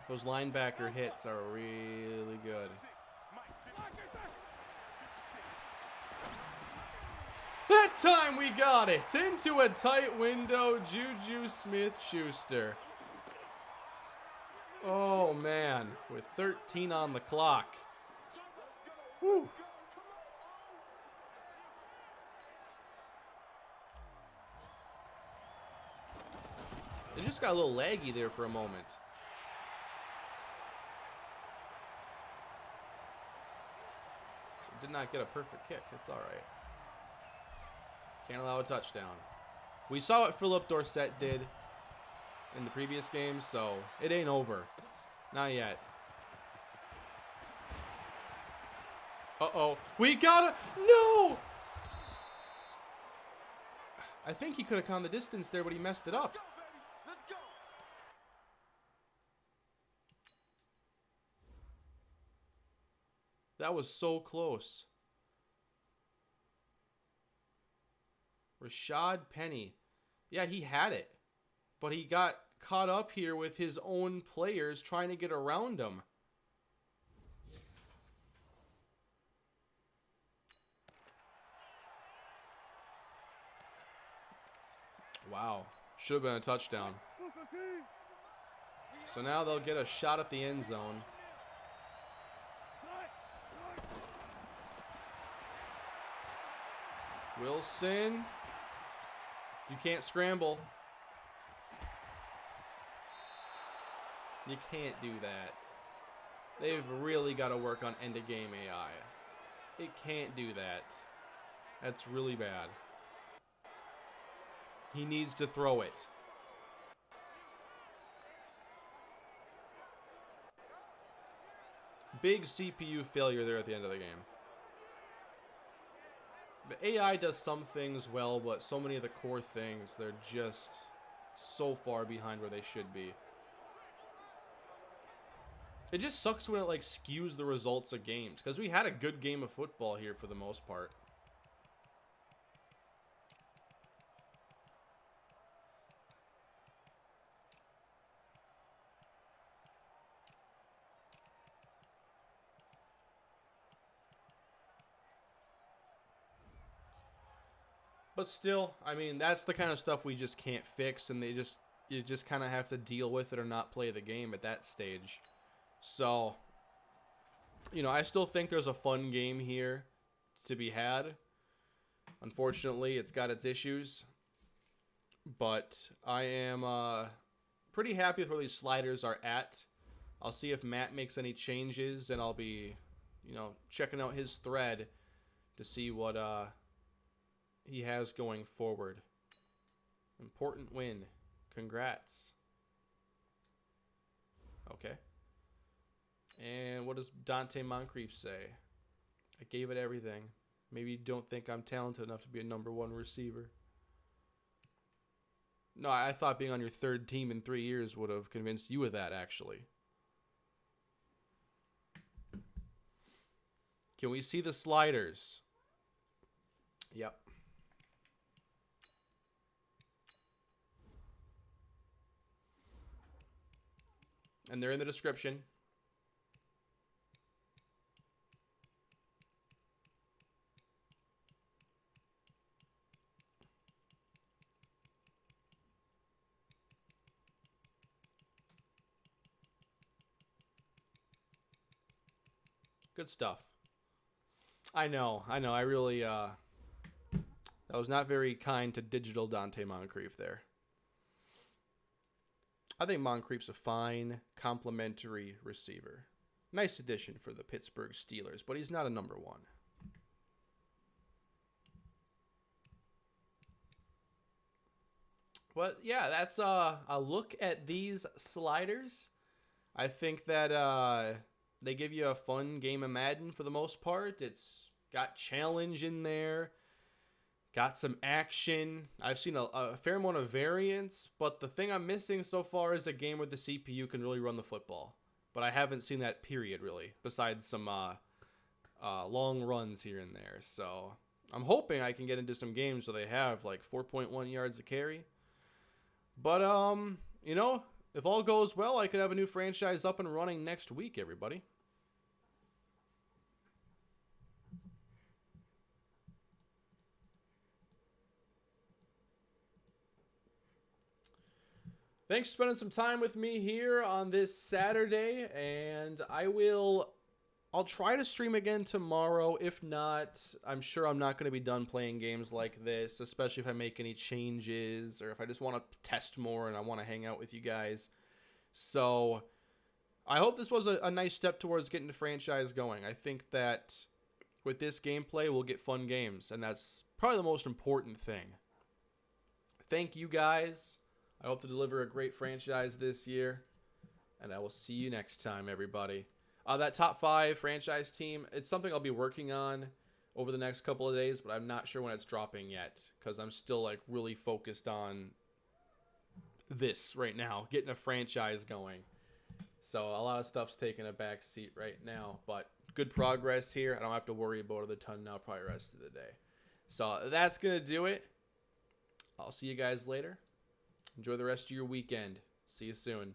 Speaker 1: Those linebacker hits are really good. That time we got it. Into a tight window, Juju Smith-Schuster. Oh, man. With 13 on the clock. Woo. It just got a little laggy there for a moment. Did not get a perfect kick. It's all right. Can't allow a touchdown. We saw what Philip Dorsett did in the previous game, so it ain't over. Not yet. Uh-oh. We gotta... No! I think he could have gone the distance there, but he messed it up. That was so close. Rashad Penny. Yeah, he had it. But he got caught up here with his own players trying to get around him. Wow. Should have been a touchdown. So now they'll get a shot at the end zone. Wilson. You can't scramble. You can't do that. They've really got to work on end-of-game AI. It can't do that. That's really bad. He needs to throw it. Big CPU failure there at the end of the game. The AI does some things well, but so many of the core things, they're just so far behind where they should be. It just sucks when it like skews the results of games, because we had a good game of football here for the most part. But still, I mean, that's the kind of stuff we just can't fix, and you just kind of have to deal with it or not play the game at that stage. So, you know, I still think there's a fun game here to be had. Unfortunately, it's got its issues. But I am pretty happy with where these sliders are at. I'll see if Matt makes any changes, and I'll be, you know, checking out his thread to see what he has going forward. Important win. Congrats. Okay. And what does Dante Moncrief say? I gave it everything. Maybe you don't think I'm talented enough to be a #1 receiver. No, I thought being on your third team in 3 years would have convinced you of that, actually. Can we see the sliders? Yep. And they're in the description. Good stuff. I know. I really, that was not very kind to digital Dante Moncrief there. I think Moncrief's a fine, complimentary receiver. Nice addition for the Pittsburgh Steelers, but he's not a number one. But yeah, that's a look at these sliders. I think that they give you a fun game of Madden for the most part. It's got challenge in there, got some action. I've seen a fair amount of variance, but the thing I'm missing so far is a game where the CPU can really run the football. But I haven't seen that period, really, besides some long runs here and there. So I'm hoping I can get into some games where they have like 4.1 yards a carry. But, you know, if all goes well, I could have a new franchise up and running next week, everybody. Thanks for spending some time with me here on this Saturday, and I'll try to stream again tomorrow. If not, I'm sure I'm not going to be done playing games like this, especially if I make any changes or if I just want to test more and I want to hang out with you guys. So I hope this was a nice step towards getting the franchise going. I think that with this gameplay, we'll get fun games, and that's probably the most important thing. Thank you guys. I hope to deliver a great franchise this year, and I will see you next time, everybody. That top 5 franchise team, it's something I'll be working on over the next couple of days, but I'm not sure when it's dropping yet because I'm still like really focused on this right now, getting a franchise going. So a lot of stuff's taking a back seat right now, but good progress here. I don't have to worry about it a ton now, probably the rest of the day. So that's going to do it. I'll see you guys later. Enjoy the rest of your weekend. See you soon.